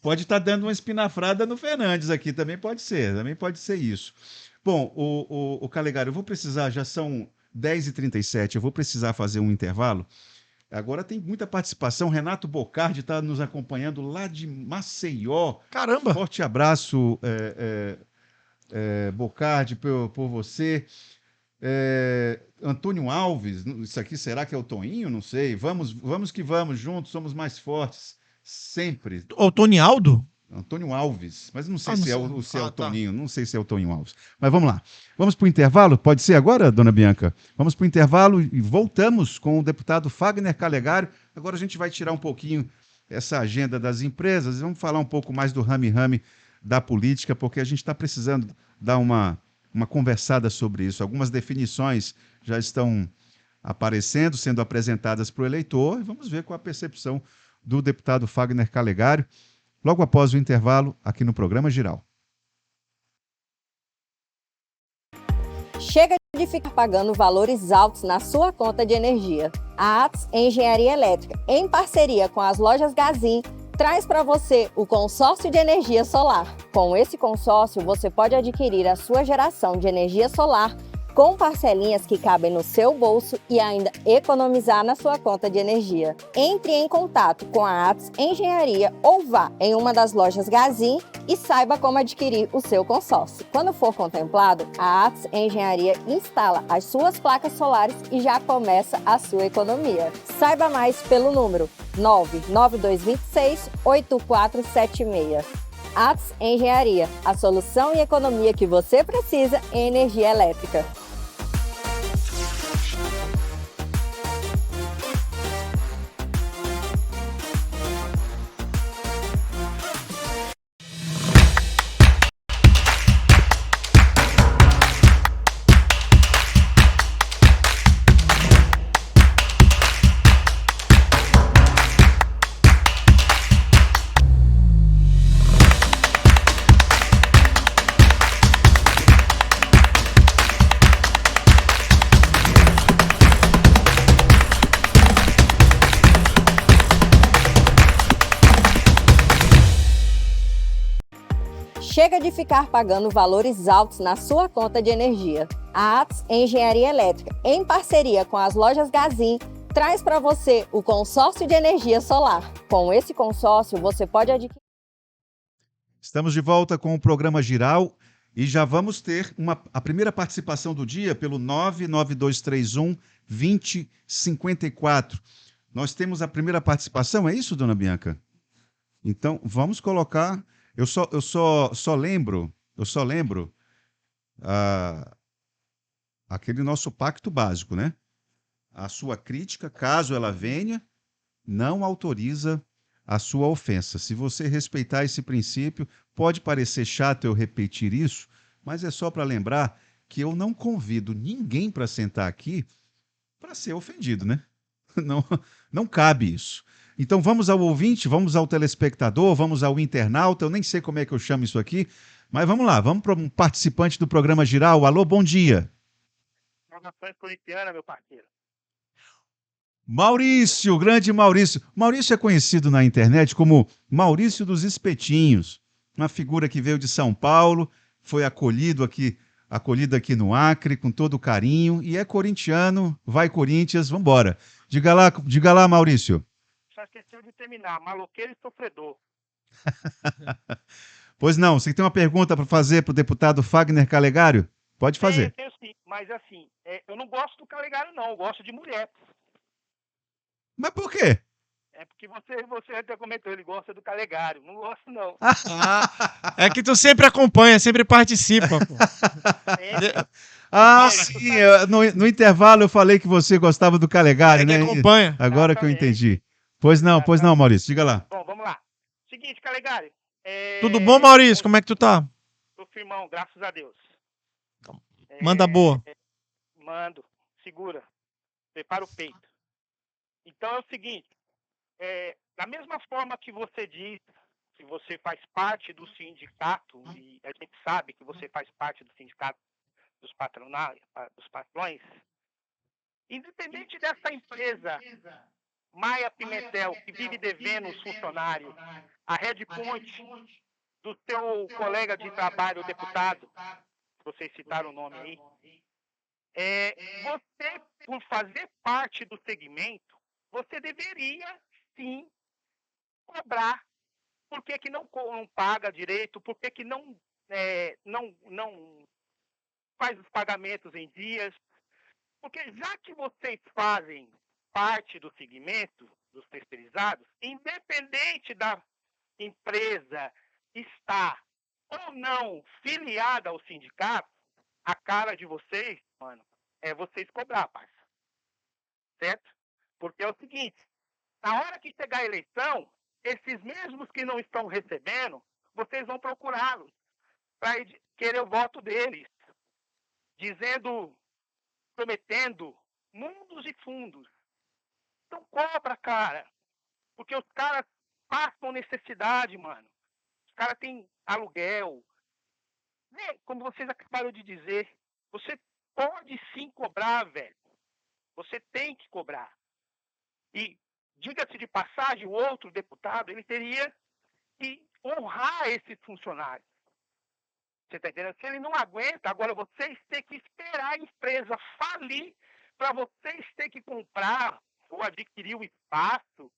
S1: pode estar dando uma espinafrada no Fernandes aqui, também pode ser isso. Bom, o Calegário, eu vou precisar, já são 10h37, eu vou precisar fazer um intervalo. Agora tem muita participação. Renato Bocardi está nos acompanhando lá de Maceió.
S2: Caramba!
S1: Forte abraço, Bocardi, por você. Antônio Alves, isso aqui será que é o Toninho? Não sei. Vamos que vamos, juntos somos mais fortes, sempre.
S2: O Tonialdo?
S1: Antônio Alves, mas não sei se é o Toninho,
S2: tá.
S1: não sei se é o Toninho Alves. Mas vamos lá. Vamos para o intervalo? Pode ser agora, dona Bianca? Vamos para o intervalo e voltamos com o deputado Fagner Calegário. Agora a gente vai tirar um pouquinho essa agenda das empresas e vamos falar um pouco mais do rame-rame da política, porque a gente está precisando dar uma conversada sobre isso. Algumas definições já estão aparecendo, sendo apresentadas para o eleitor, e vamos ver qual a percepção do deputado Fagner Calegário, logo após o intervalo, aqui no Programa Giral.
S3: Chega de ficar pagando valores altos na sua conta de energia. A Atos Engenharia Elétrica, em parceria com as lojas Gazin, traz para você o consórcio de energia solar. Com esse consórcio, você pode adquirir a sua geração de energia solar com parcelinhas que cabem no seu bolso e ainda economizar na sua conta de energia. Entre em contato com a Atos Engenharia ou vá em uma das lojas Gazin e saiba como adquirir o seu consórcio. Quando for contemplado, a Atos Engenharia instala as suas placas solares e já começa a sua economia. Saiba mais pelo número 99226-8476. Atos Engenharia, a solução e economia que você precisa em energia elétrica. Chega de ficar pagando valores altos na sua conta de energia. A Atos Engenharia Elétrica, em parceria com as lojas Gazin, traz para você o consórcio de energia solar. Com esse consórcio, você pode adquirir...
S1: Estamos de volta com o programa Giral e já vamos ter a primeira participação do dia pelo 99231-2054. Nós temos a primeira participação, é isso, dona Bianca? Então, vamos colocar... Eu só lembro aquele nosso pacto básico, né? A sua crítica, caso ela venha, não autoriza a sua ofensa. Se você respeitar esse princípio, pode parecer chato eu repetir isso, mas é só para lembrar que eu não convido ninguém para sentar aqui para ser ofendido, né? Não cabe isso. Então vamos ao ouvinte, vamos ao telespectador, vamos ao internauta, eu nem sei como é que eu chamo isso aqui, mas vamos lá, vamos para um participante do programa Giral. Alô, bom dia.
S4: Saudações corintianas, meu parceiro.
S1: Maurício, grande Maurício. Maurício é conhecido na internet como Maurício dos Espetinhos, uma figura que veio de São Paulo, foi acolhido aqui no Acre com todo carinho e é corintiano, vai Corinthians, vambora. Diga lá, Maurício.
S4: Só esqueceu de terminar, maloqueiro e sofredor.
S1: Pois não, você tem uma pergunta para fazer para o deputado Fagner Calegário? Pode fazer.
S4: Eu tenho sim, mas assim, eu não gosto do Calegário não, eu gosto de mulher.
S1: Mas por quê?
S4: É porque você até comentou, ele gosta do Calegário, não gosto não.
S2: É que tu sempre acompanha, sempre participa, pô.
S1: Sim, no intervalo eu falei que você gostava do Calegário, né?
S2: Acompanha.
S1: Agora que eu entendi. Pois não, Maurício, diga lá.
S4: Bom, vamos lá. Seguinte, Calegário.
S2: Tudo bom, Maurício? Como é que tu tá?
S4: Tô firmão, graças a Deus.
S2: Manda boa.
S4: Mando, segura, prepara o peito. Então é o seguinte, da mesma forma que você diz que você faz parte do sindicato, e a gente sabe que você faz parte do sindicato dos patrões, independente dessa empresa, Maia Pimentel, que vive devendo os funcionários, a Red Point, do seu colega de trabalho, o deputado, vocês citaram o nome aí, você, por fazer parte do segmento, você deveria, sim, cobrar. Por que não paga direito? Por que não faz os pagamentos em dias? Porque já que vocês fazem parte do segmento dos terceirizados, independente da empresa estar ou não filiada ao sindicato, a cara de vocês, mano, é vocês cobrar, parça. Certo? Porque é o seguinte, na hora que chegar a eleição, esses mesmos que não estão recebendo, vocês vão procurá-los para querer o voto deles, prometendo mundos e fundos. Então cobra, cara, porque os caras passam necessidade, mano. Os caras têm aluguel. Como vocês acabaram de dizer, você pode sim cobrar, velho. Você tem que cobrar. E, diga-se de passagem, o outro deputado, ele teria que honrar esses funcionários. Você está entendendo? Se ele não aguenta, agora vocês têm que esperar a empresa falir para vocês terem que comprar ou adquirir o espaço.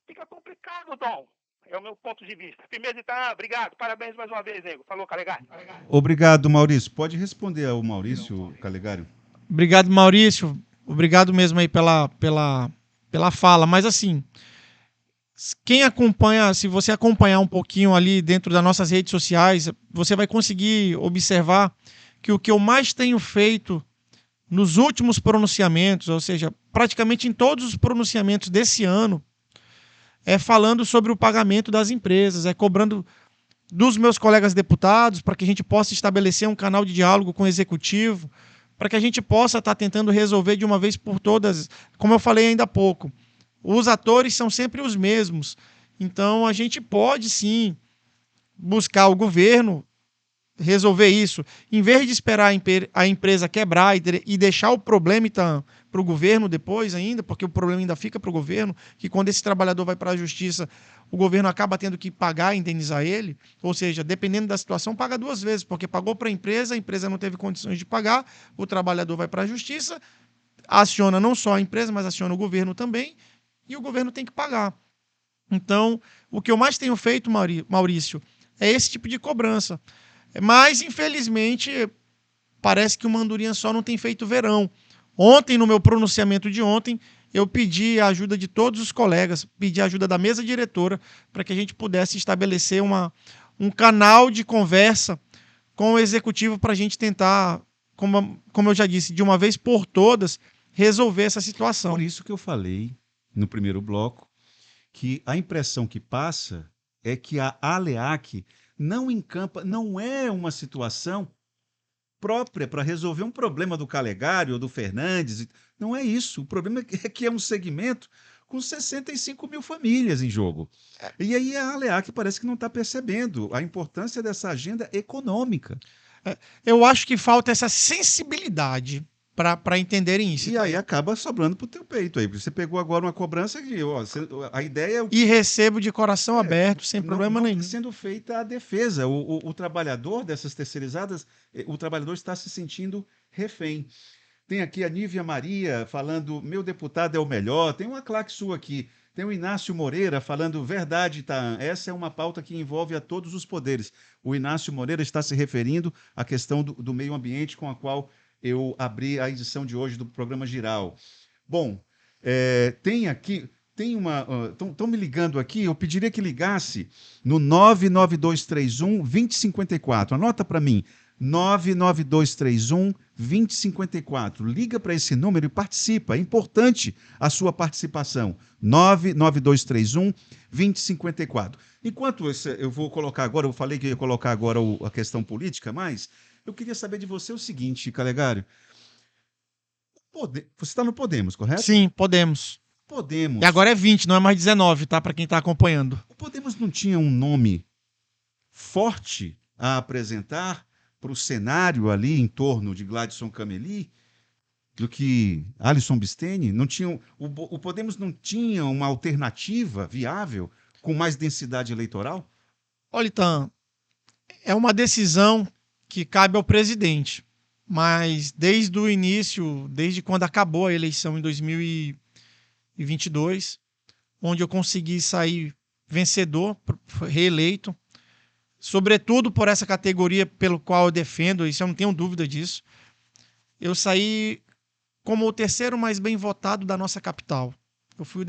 S4: Fica complicado, Dom. É o meu ponto de vista. Firmeza, tá? Obrigado. Parabéns mais uma vez, nego. Falou, Calegari.
S1: Obrigado, Maurício. Pode responder ao Maurício, Calegari?
S2: Obrigado, Maurício. Obrigado mesmo aí pela fala. Mas assim, quem acompanha, se você acompanhar um pouquinho ali dentro das nossas redes sociais, você vai conseguir observar que o que eu mais tenho feito nos últimos pronunciamentos, ou seja, praticamente em todos os pronunciamentos desse ano, é falando sobre o pagamento das empresas, é cobrando dos meus colegas deputados para que a gente possa estabelecer um canal de diálogo com o executivo, para que a gente possa estar tentando resolver de uma vez por todas, como eu falei ainda há pouco. Os atores são sempre os mesmos. Então, a gente pode, sim, buscar o governo resolver isso. Em vez de esperar a empresa quebrar e deixar o problema para o governo depois ainda, porque o problema ainda fica para o governo, que quando esse trabalhador vai para a justiça, o governo acaba tendo que pagar, indenizar ele. Ou seja, dependendo da situação, paga duas vezes, porque pagou para a empresa não teve condições de pagar, o trabalhador vai para a justiça, aciona não só a empresa, mas aciona o governo também, e o governo tem que pagar. Então, o que eu mais tenho feito, Maurício, é esse tipo de cobrança. Mas, infelizmente, parece que o Mandurinha só não tem feito verão. Ontem, no meu pronunciamento de ontem, eu pedi a ajuda de todos os colegas, pedi a ajuda da mesa diretora para que a gente pudesse estabelecer um canal de conversa com o executivo para a gente tentar, como eu já disse, de uma vez por todas, resolver essa situação.
S1: Por isso que eu falei no primeiro bloco que a impressão que passa é que a ALEAC não encampa, não é uma situação própria para resolver um problema do Calegari ou do Fernandes. Não é isso. O problema é que é um segmento com 65 mil famílias em jogo. E aí a ALEAC parece que não está percebendo a importância dessa agenda econômica.
S2: Eu acho que falta essa sensibilidade para entenderem isso.
S1: E aí acaba sobrando para o teu peito aí. Você pegou agora uma cobrança que a ideia é...
S2: E recebo de coração aberto, sem problema nenhum.
S1: Está sendo feita a defesa. O trabalhador dessas terceirizadas, o trabalhador está se sentindo refém. Tem aqui a Nívia Maria falando, meu deputado é o melhor. Tem uma claque sua aqui. Tem o Inácio Moreira falando, verdade, tá? Essa é uma pauta que envolve a todos os poderes. O Inácio Moreira está se referindo à questão do meio ambiente com a qual eu abri a edição de hoje do programa Giral. Bom, tem aqui... Estão me ligando aqui, eu pediria que ligasse no 99231-2054. Anota para mim, 99231-2054. Liga para esse número e participa. É importante a sua participação. 99231-2054. Enquanto eu vou colocar agora, eu falei que ia colocar agora a questão política, mas eu queria saber de você o seguinte, Calegari. Você está no Podemos, correto?
S2: Sim, Podemos.
S1: Podemos.
S2: E agora é 20, não é mais 19, tá? Para quem está acompanhando.
S1: O Podemos não tinha um nome forte a apresentar para o cenário ali em torno de Gladson Cameli do que Alisson Bisteni? Não tinha, o Podemos não tinha uma alternativa viável com mais densidade eleitoral?
S2: Olha, Itan, é uma decisão que cabe ao presidente, mas desde o início, desde quando acabou a eleição em 2022, onde eu consegui sair vencedor, reeleito, sobretudo por essa categoria pelo qual eu defendo, isso eu não tenho dúvida disso, eu saí como o terceiro mais bem votado da nossa capital. Eu fui o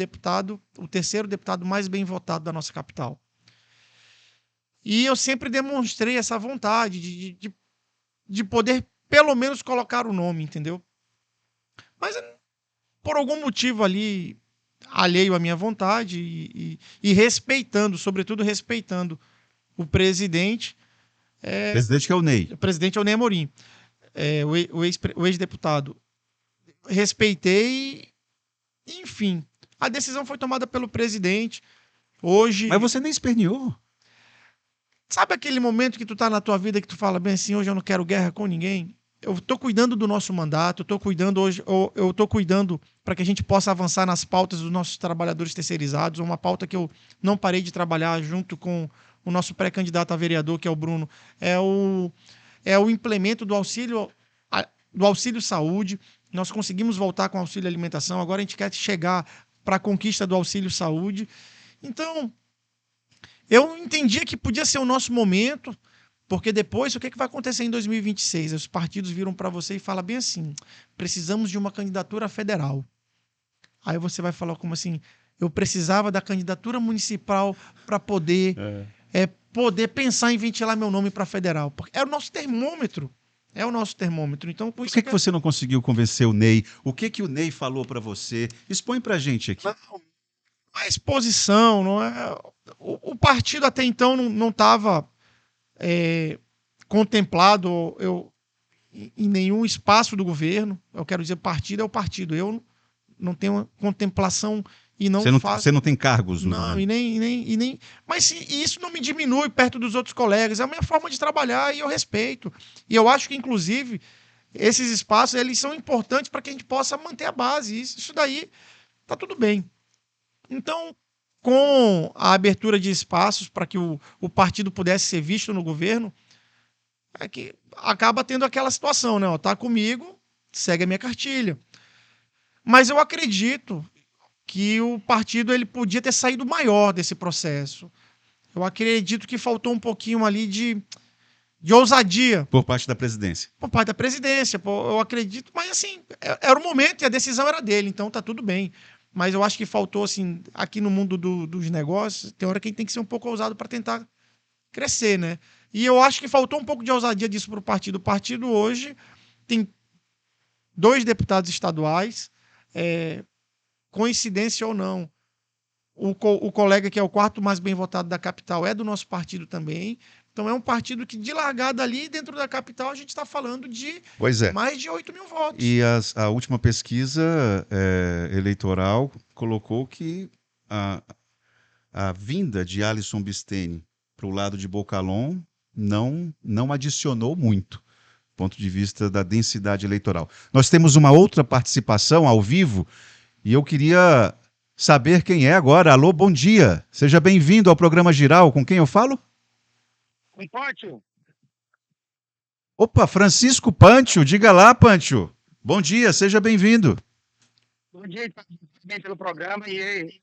S2: terceiro deputado mais bem votado da nossa capital. E eu sempre demonstrei essa vontade de poder, pelo menos, colocar o nome, entendeu? Mas, por algum motivo ali, alheio à minha vontade e respeitando, sobretudo respeitando o presidente.
S1: O presidente que é o Ney.
S2: O presidente é o Ney Amorim, o ex-deputado. Respeitei, enfim. A decisão foi tomada pelo presidente. Hoje...
S1: Mas você nem esperneou.
S2: Sabe aquele momento que tu tá na tua vida que tu fala bem assim, hoje eu não quero guerra com ninguém? eu estou cuidando do nosso mandato, eu estou cuidando para que a gente possa avançar nas pautas dos nossos trabalhadores terceirizados, uma pauta que eu não parei de trabalhar junto com o nosso pré-candidato a vereador, que é o Bruno, é o implemento do auxílio saúde. Nós conseguimos voltar com o auxílio alimentação, agora a gente quer chegar para a conquista do auxílio saúde. Então, eu entendia que podia ser o nosso momento, porque depois, o que vai acontecer em 2026? Os partidos viram para você e falam bem assim, precisamos de uma candidatura federal. Aí você vai falar como assim, eu precisava da candidatura municipal para poder pensar em ventilar meu nome para federal. Porque é o nosso termômetro. É o nosso termômetro. Então,
S1: por que você não conseguiu convencer o Ney? O que o Ney falou para você? Expõe para a gente aqui.
S2: A exposição, não é... O partido até então não estava contemplado em nenhum espaço do governo. Eu quero dizer, partido é o partido. Eu não tenho contemplação e não faço...
S1: Você não tem cargos,
S2: não? Não, e nem... Mas isso não me diminui perto dos outros colegas. É a minha forma de trabalhar e eu respeito. E eu acho que, inclusive, esses espaços eles são importantes para que a gente possa manter a base. Isso daí tá tudo bem. Então, com a abertura de espaços para que o partido pudesse ser visto no governo, é que acaba tendo aquela situação, né? Tá comigo, segue a minha cartilha. Mas eu acredito que o partido ele podia ter saído maior desse processo. Eu acredito que faltou um pouquinho ali de ousadia.
S1: Por parte da presidência.
S2: Por parte da presidência, eu acredito. Mas assim, era o momento e a decisão era dele, então tá tudo bem. Mas eu acho que faltou, assim, aqui no mundo dos negócios, tem hora que a gente tem que ser um pouco ousado para tentar crescer, né? E eu acho que faltou um pouco de ousadia disso para o partido. O partido hoje tem 2 deputados estaduais, coincidência ou não. O colega que é o 4º mais bem votado da capital é do nosso partido também. Então é um partido que, de largada ali, dentro da capital, a gente está falando de mais de 8 mil votos.
S1: E a última pesquisa eleitoral colocou que a vinda de Alisson Bisteni para o lado de Bocalhon não adicionou muito, do ponto de vista da densidade eleitoral. Nós temos uma outra participação ao vivo e eu queria saber quem é agora. Alô, bom dia. Seja bem-vindo ao programa Giral. Com quem eu falo?
S4: Com Pâncio.
S1: Opa, Francisco Pâncio. Diga lá, Pâncio. Bom dia, seja bem-vindo.
S4: Bom dia, bem pelo programa. E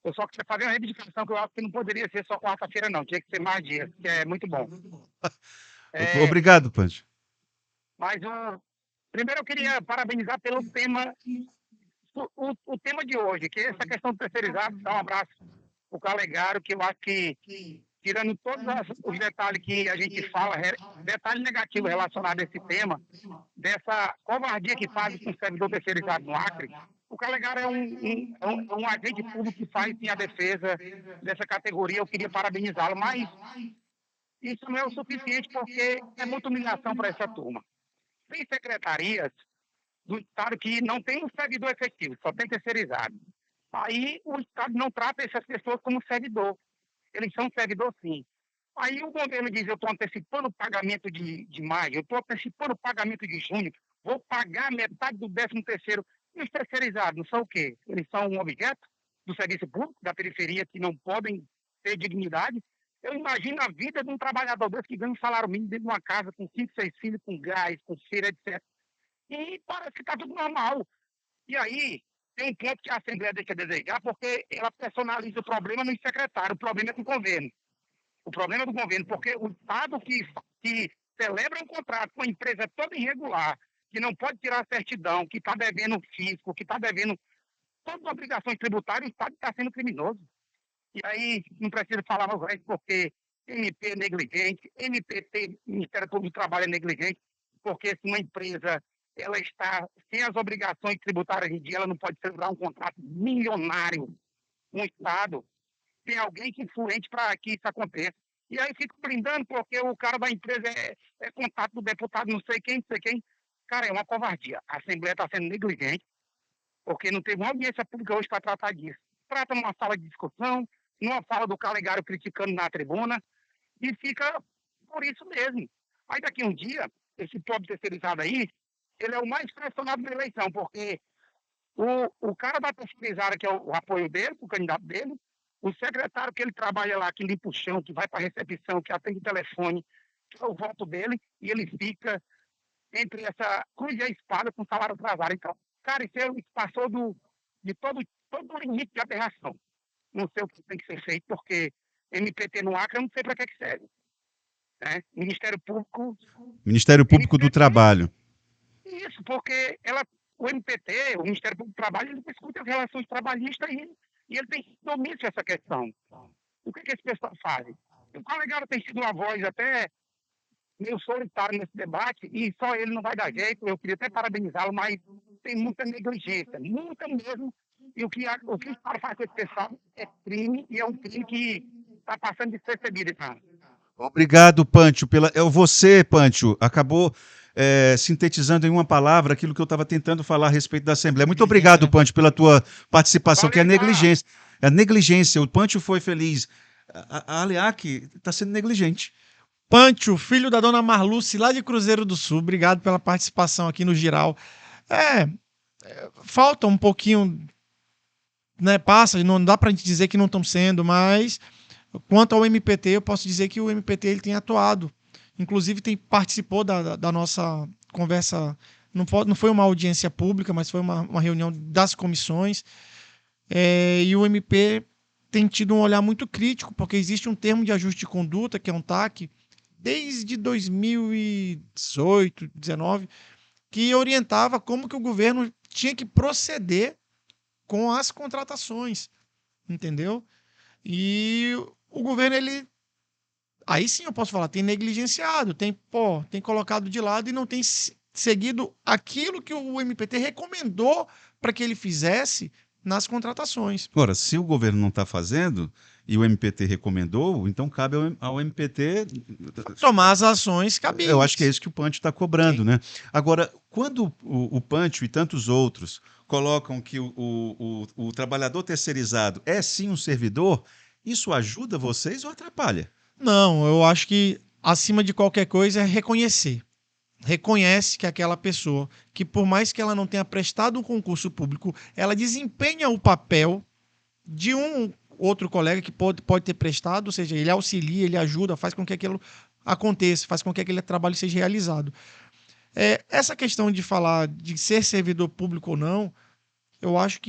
S4: eu só queria fazer uma reivindicação que eu acho que não poderia ser só quarta-feira, não. Tinha que ser mais dias, que é muito bom.
S1: Obrigado, Pâncio.
S4: Mas primeiro eu queria parabenizar pelo tema, o tema de hoje, que é essa questão do terceirizado. Dar um abraço para o Calegaro, que eu acho que, tirando todos os detalhes que a gente fala, detalhe negativo relacionado a esse tema, dessa covardia que faz com o servidor terceirizado no Acre, o Calegaro é um agente público que faz sim, a defesa dessa categoria. Eu queria parabenizá-lo, mas isso não é o suficiente, porque é muita humilhação para essa turma. Tem secretarias do Estado que não tem um servidor efetivo, só tem terceirizado. Aí o Estado não trata essas pessoas como servidor. Eles são servidor, sim. Aí o governo diz, eu estou antecipando o pagamento de maio, eu estou antecipando o pagamento de junho, vou pagar metade do 13º. E os terceirizados, não são o quê? Eles são um objeto do serviço público, da periferia, que não podem ter dignidade. Eu imagino a vida de um trabalhador desse que ganha um salário mínimo dentro de uma casa com 5, 6 filhos, com gás, com feira, etc. E parece que está tudo normal. E aí, tem um ponto que a Assembleia deixa a desejar, porque ela personaliza o problema no secretário. O problema é do governo. O problema é do governo, porque o Estado que celebra um contrato com a empresa toda irregular, que não pode tirar a certidão, que está devendo fisco, que está devendo todas as obrigações tributárias, o Estado está sendo criminoso. E aí, não preciso falar mais o resto, porque MP é negligente, MPT, Ministério Público do Trabalho, é negligente, porque se uma empresa ela está sem as obrigações tributárias em dia, ela não pode celebrar um contrato milionário com o Estado. Tem alguém que influente para que isso aconteça. E aí fica blindando, porque o cara da empresa é contato do deputado não sei quem. Cara, é uma covardia. A Assembleia está sendo negligente, porque não teve uma audiência pública hoje para tratar disso. Trata numa sala de discussão, numa fala do Calegaro criticando na tribuna, e fica por isso mesmo. Aí daqui um dia, esse pobre terceirizado aí, ele é o mais pressionado na eleição, porque o cara da terceirizada, que é o apoio dele, o candidato dele, o secretário que ele trabalha lá, que limpa o chão, que vai para a recepção, que atende o telefone, que é o voto dele, e ele fica entre essa cruz e a espada com salário atrasado. Então, cara, isso passou de todo o limite de aberração. Não sei o que tem que ser feito, porque MPT no Acre, eu não sei para que serve. Né? Ministério Público
S1: do
S4: MPT,
S1: Trabalho.
S4: isso, porque o MPT, o Ministério Público do Trabalho, ele discute as relações trabalhistas e ele tem domínio essa questão. O que esse pessoal faz? O colega tem sido uma voz até meio solitário nesse debate e só ele não vai dar jeito. Eu queria até parabenizá-lo, mas tem muita negligência, muita mesmo. E o que o Estado faz com esse pessoal é crime, e é um crime que está passando despercebido, cara.
S1: Obrigado, Pâncio. Você, Pâncio, acabou sintetizando em uma palavra aquilo que eu estava tentando falar a respeito da Assembleia. Muito obrigado, Pâncio, pela tua participação, que é a negligência. É a negligência. O Pâncio foi feliz. A Aleac está sendo negligente.
S2: Pâncio, filho da dona Marluce, lá de Cruzeiro do Sul, obrigado pela participação aqui no Giral. Falta um pouquinho, né, passa, não dá pra gente dizer que não estão sendo, mas quanto ao MPT, eu posso dizer que o MPT ele tem atuado, inclusive participou da nossa conversa, não foi uma audiência pública, mas foi uma reunião das comissões, e o MP tem tido um olhar muito crítico, porque existe um termo de ajuste de conduta, que é um TAC, desde 2018, 2019, que orientava como que o governo tinha que proceder com as contratações, entendeu? E o governo, aí sim eu posso falar, tem negligenciado, tem colocado de lado e não tem seguido aquilo que o MPT recomendou para que ele fizesse nas contratações.
S1: Agora, se o governo não está fazendo e o MPT recomendou, então cabe ao MPT
S2: tomar as ações cabíveis.
S1: Eu acho que é isso que o Pâncio está cobrando, né? Agora, quando o Pâncio e tantos outros colocam que o trabalhador terceirizado é sim um servidor, isso ajuda vocês ou atrapalha?
S2: Não, eu acho que acima de qualquer coisa é reconhecer. Reconhece que aquela pessoa, que por mais que ela não tenha prestado um concurso público, ela desempenha o papel de um outro colega que pode ter prestado, ou seja, ele auxilia, ele ajuda, faz com que aquilo aconteça, faz com que aquele trabalho seja realizado. Essa questão de falar de ser servidor público ou não, eu acho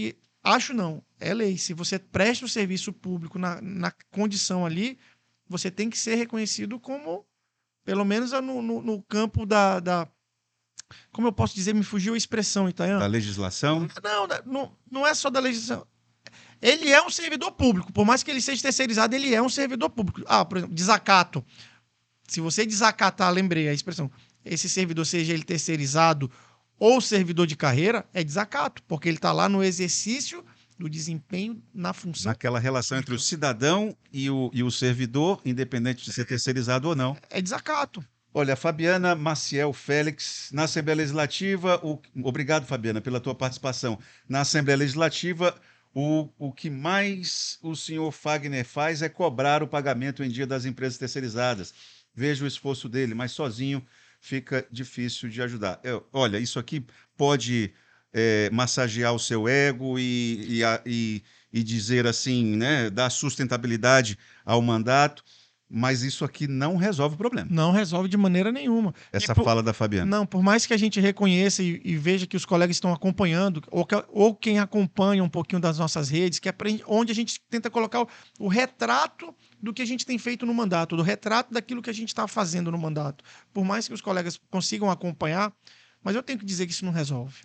S2: não, é lei. Se você presta o serviço público na condição ali, você tem que ser reconhecido como, pelo menos no campo como eu posso dizer, me fugiu a expressão, Itaian.
S1: Da legislação?
S2: Não é só da legislação. Ele é um servidor público, por mais que ele seja terceirizado, ele é um servidor público. Por exemplo, desacato. Se você desacatar, lembrei a expressão, esse servidor, seja ele terceirizado ou servidor de carreira, é desacato, porque ele está lá no exercício do desempenho na função.
S1: Naquela relação entre o cidadão e o servidor, independente de ser terceirizado ou não.
S2: É desacato.
S1: Olha, Fabiana Maciel Félix, na Assembleia Legislativa, obrigado, Fabiana, pela tua participação. Na Assembleia Legislativa, o que mais o senhor Fagner faz é cobrar o pagamento em dia das empresas terceirizadas. Veja o esforço dele, mas sozinho fica difícil de ajudar. Olha, isso aqui pode massagear o seu ego e dizer assim, né, dar sustentabilidade ao mandato, mas isso aqui não resolve o problema.
S2: Não resolve de maneira nenhuma.
S1: Essa fala da Fabiana.
S2: Não, por mais que a gente reconheça e veja que os colegas estão acompanhando, ou quem acompanha um pouquinho das nossas redes, que aprende, onde a gente tenta colocar o retrato do que a gente tem feito no mandato, do retrato daquilo que a gente está fazendo no mandato. Por mais que os colegas consigam acompanhar, mas eu tenho que dizer que isso não resolve.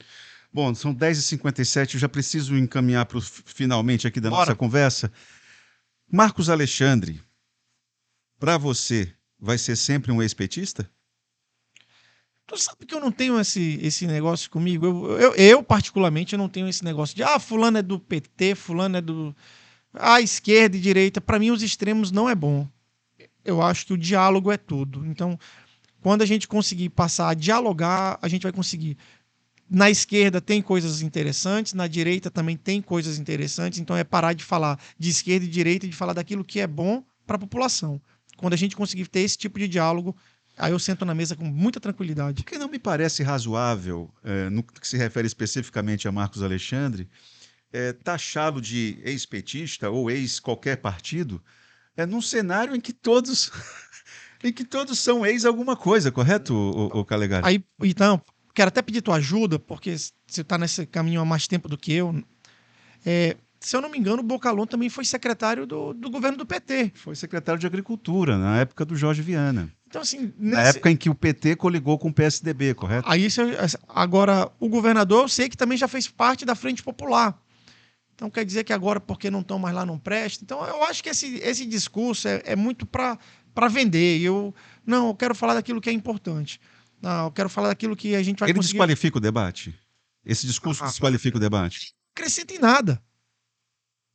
S1: Bom, são 10h57, eu já preciso encaminhar para finalmente aqui da nossa conversa. Marcos Alexandre, para você, vai ser sempre um ex-petista?
S2: Tu sabe que eu não tenho esse negócio comigo? Eu particularmente, não tenho esse negócio de fulano é do PT, fulano é do... esquerda e direita. Para mim, os extremos não é bom. Eu acho que o diálogo é tudo. Então, quando a gente conseguir passar a dialogar, a gente vai conseguir. Na esquerda tem coisas interessantes, na direita também tem coisas interessantes. Então, é parar de falar de esquerda e direita e de falar daquilo que é bom para a população. Quando a gente conseguir ter esse tipo de diálogo, Aí eu sento na mesa com muita tranquilidade.
S1: Porque não me parece razoável, no que se refere especificamente a Marcos Alexandre, taxá-lo de ex-petista ou ex-qualquer partido, num cenário em que todos, em que todos são ex alguma coisa, correto, o Calegari?
S2: Aí, então, quero até pedir tua ajuda, porque você está nesse caminho há mais tempo do que eu. Se eu não me engano, o Bocalon também foi secretário do governo do PT.
S1: Foi secretário de Agricultura, na época do Jorge Viana.
S2: Então, assim,
S1: Na época em que o PT coligou com o PSDB, correto?
S2: Aí, agora, o governador, eu sei que também já fez parte da Frente Popular. Então, quer dizer que agora, porque não estão mais lá, não presta. Então, eu acho que esse discurso é muito para vender. Eu quero falar daquilo que é importante. Não, eu quero falar daquilo que a gente vai
S1: Ele
S2: conseguir...
S1: desqualifica o debate? Esse discurso desqualifica o debate?
S2: Não acrescenta em nada.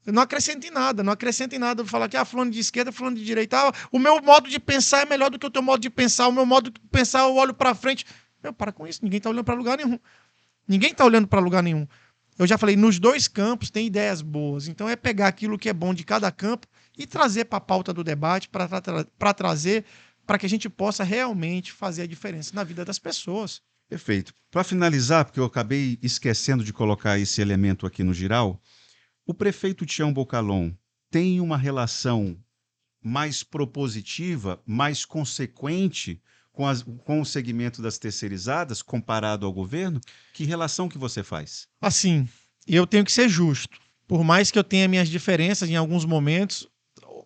S2: Não acrescenta em nada. Não acrescenta em nada falar que fulano de esquerda, fulano de direita. O meu modo de pensar é melhor do que o teu modo de pensar. O meu modo de pensar, eu olho para frente. Para com isso. Ninguém está olhando para lugar nenhum. Ninguém está olhando para lugar nenhum. Eu já falei, nos dois campos tem ideias boas. Então é pegar aquilo que é bom de cada campo e trazer para a pauta do debate, para trazer para que a gente possa realmente fazer a diferença na vida das pessoas.
S1: Perfeito. Para finalizar, porque eu acabei esquecendo de colocar esse elemento aqui no giral, o prefeito Tião Bocalon tem uma relação mais propositiva, mais consequente com o segmento das terceirizadas comparado ao governo? Que relação que você faz?
S2: Assim, eu tenho que ser justo. Por mais que eu tenha minhas diferenças em alguns momentos,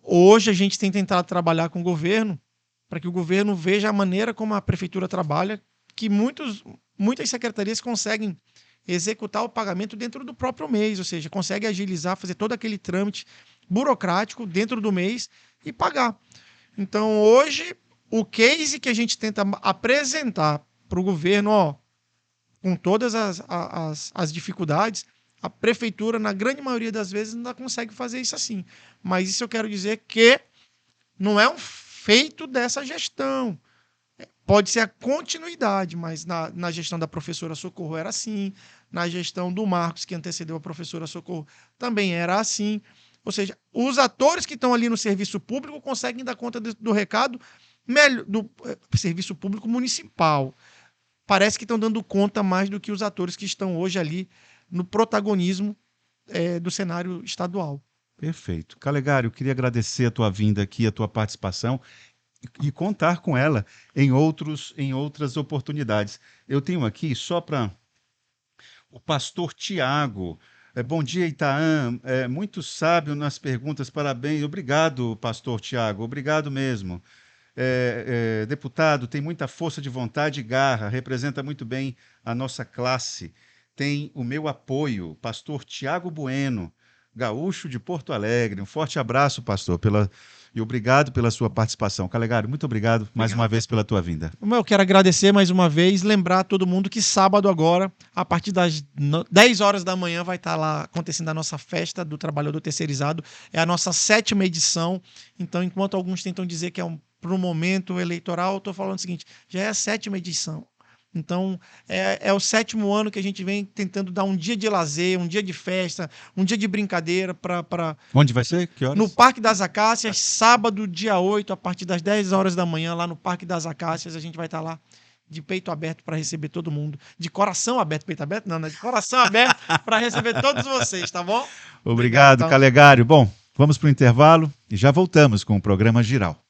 S2: hoje a gente tem tentado trabalhar com o governo para que o governo veja a maneira como a prefeitura trabalha, que muitas secretarias conseguem executar o pagamento dentro do próprio mês, ou seja, consegue agilizar, fazer todo aquele trâmite burocrático dentro do mês e pagar. Então, hoje, o case que a gente tenta apresentar para o governo, com todas as dificuldades, a prefeitura, na grande maioria das vezes, não consegue fazer isso assim. Mas isso eu quero dizer que não é um feito dessa gestão. Pode ser a continuidade, mas na gestão da professora Socorro era assim, na gestão do Marcos, que antecedeu a professora Socorro, também era assim. Ou seja, os atores que estão ali no serviço público conseguem dar conta do recado do serviço público municipal. Parece que estão dando conta mais do que os atores que estão hoje ali no protagonismo do cenário estadual.
S1: Perfeito. Calegari, eu queria agradecer a tua vinda aqui, a tua participação e contar com ela em outras oportunidades. Eu tenho aqui só para o pastor Tiago. Bom dia, Itaã. Muito sábio nas perguntas, parabéns. Obrigado, pastor Tiago, obrigado mesmo. Deputado, tem muita força de vontade e garra, representa muito bem a nossa classe. Tem o meu apoio, pastor Tiago Bueno, gaúcho de Porto Alegre. Um forte abraço, pastor, e obrigado pela sua participação. Calegari, muito obrigado mais uma vez pela tua vinda.
S2: Eu quero agradecer mais uma vez, lembrar a todo mundo que sábado agora, a partir das 10 horas da manhã, vai estar lá acontecendo a nossa festa do trabalhador terceirizado. É a nossa 7ª edição. Então, enquanto alguns tentam dizer que é para um momento eleitoral, eu estou falando o seguinte, já é a 7ª edição. Então, é o 7º ano que a gente vem tentando dar um dia de lazer, um dia de festa, um dia de brincadeira para...
S1: Onde vai ser? Que horas?
S2: No Parque das Acácias, sábado, dia 8, a partir das 10 horas da manhã, lá no Parque das Acácias, a gente vai estar lá de peito aberto para receber todo mundo. De coração aberto, peito aberto? Não, de coração aberto para receber todos vocês, tá bom?
S1: Obrigado, Calegari. Bom, vamos para o intervalo e já voltamos com o programa Giral.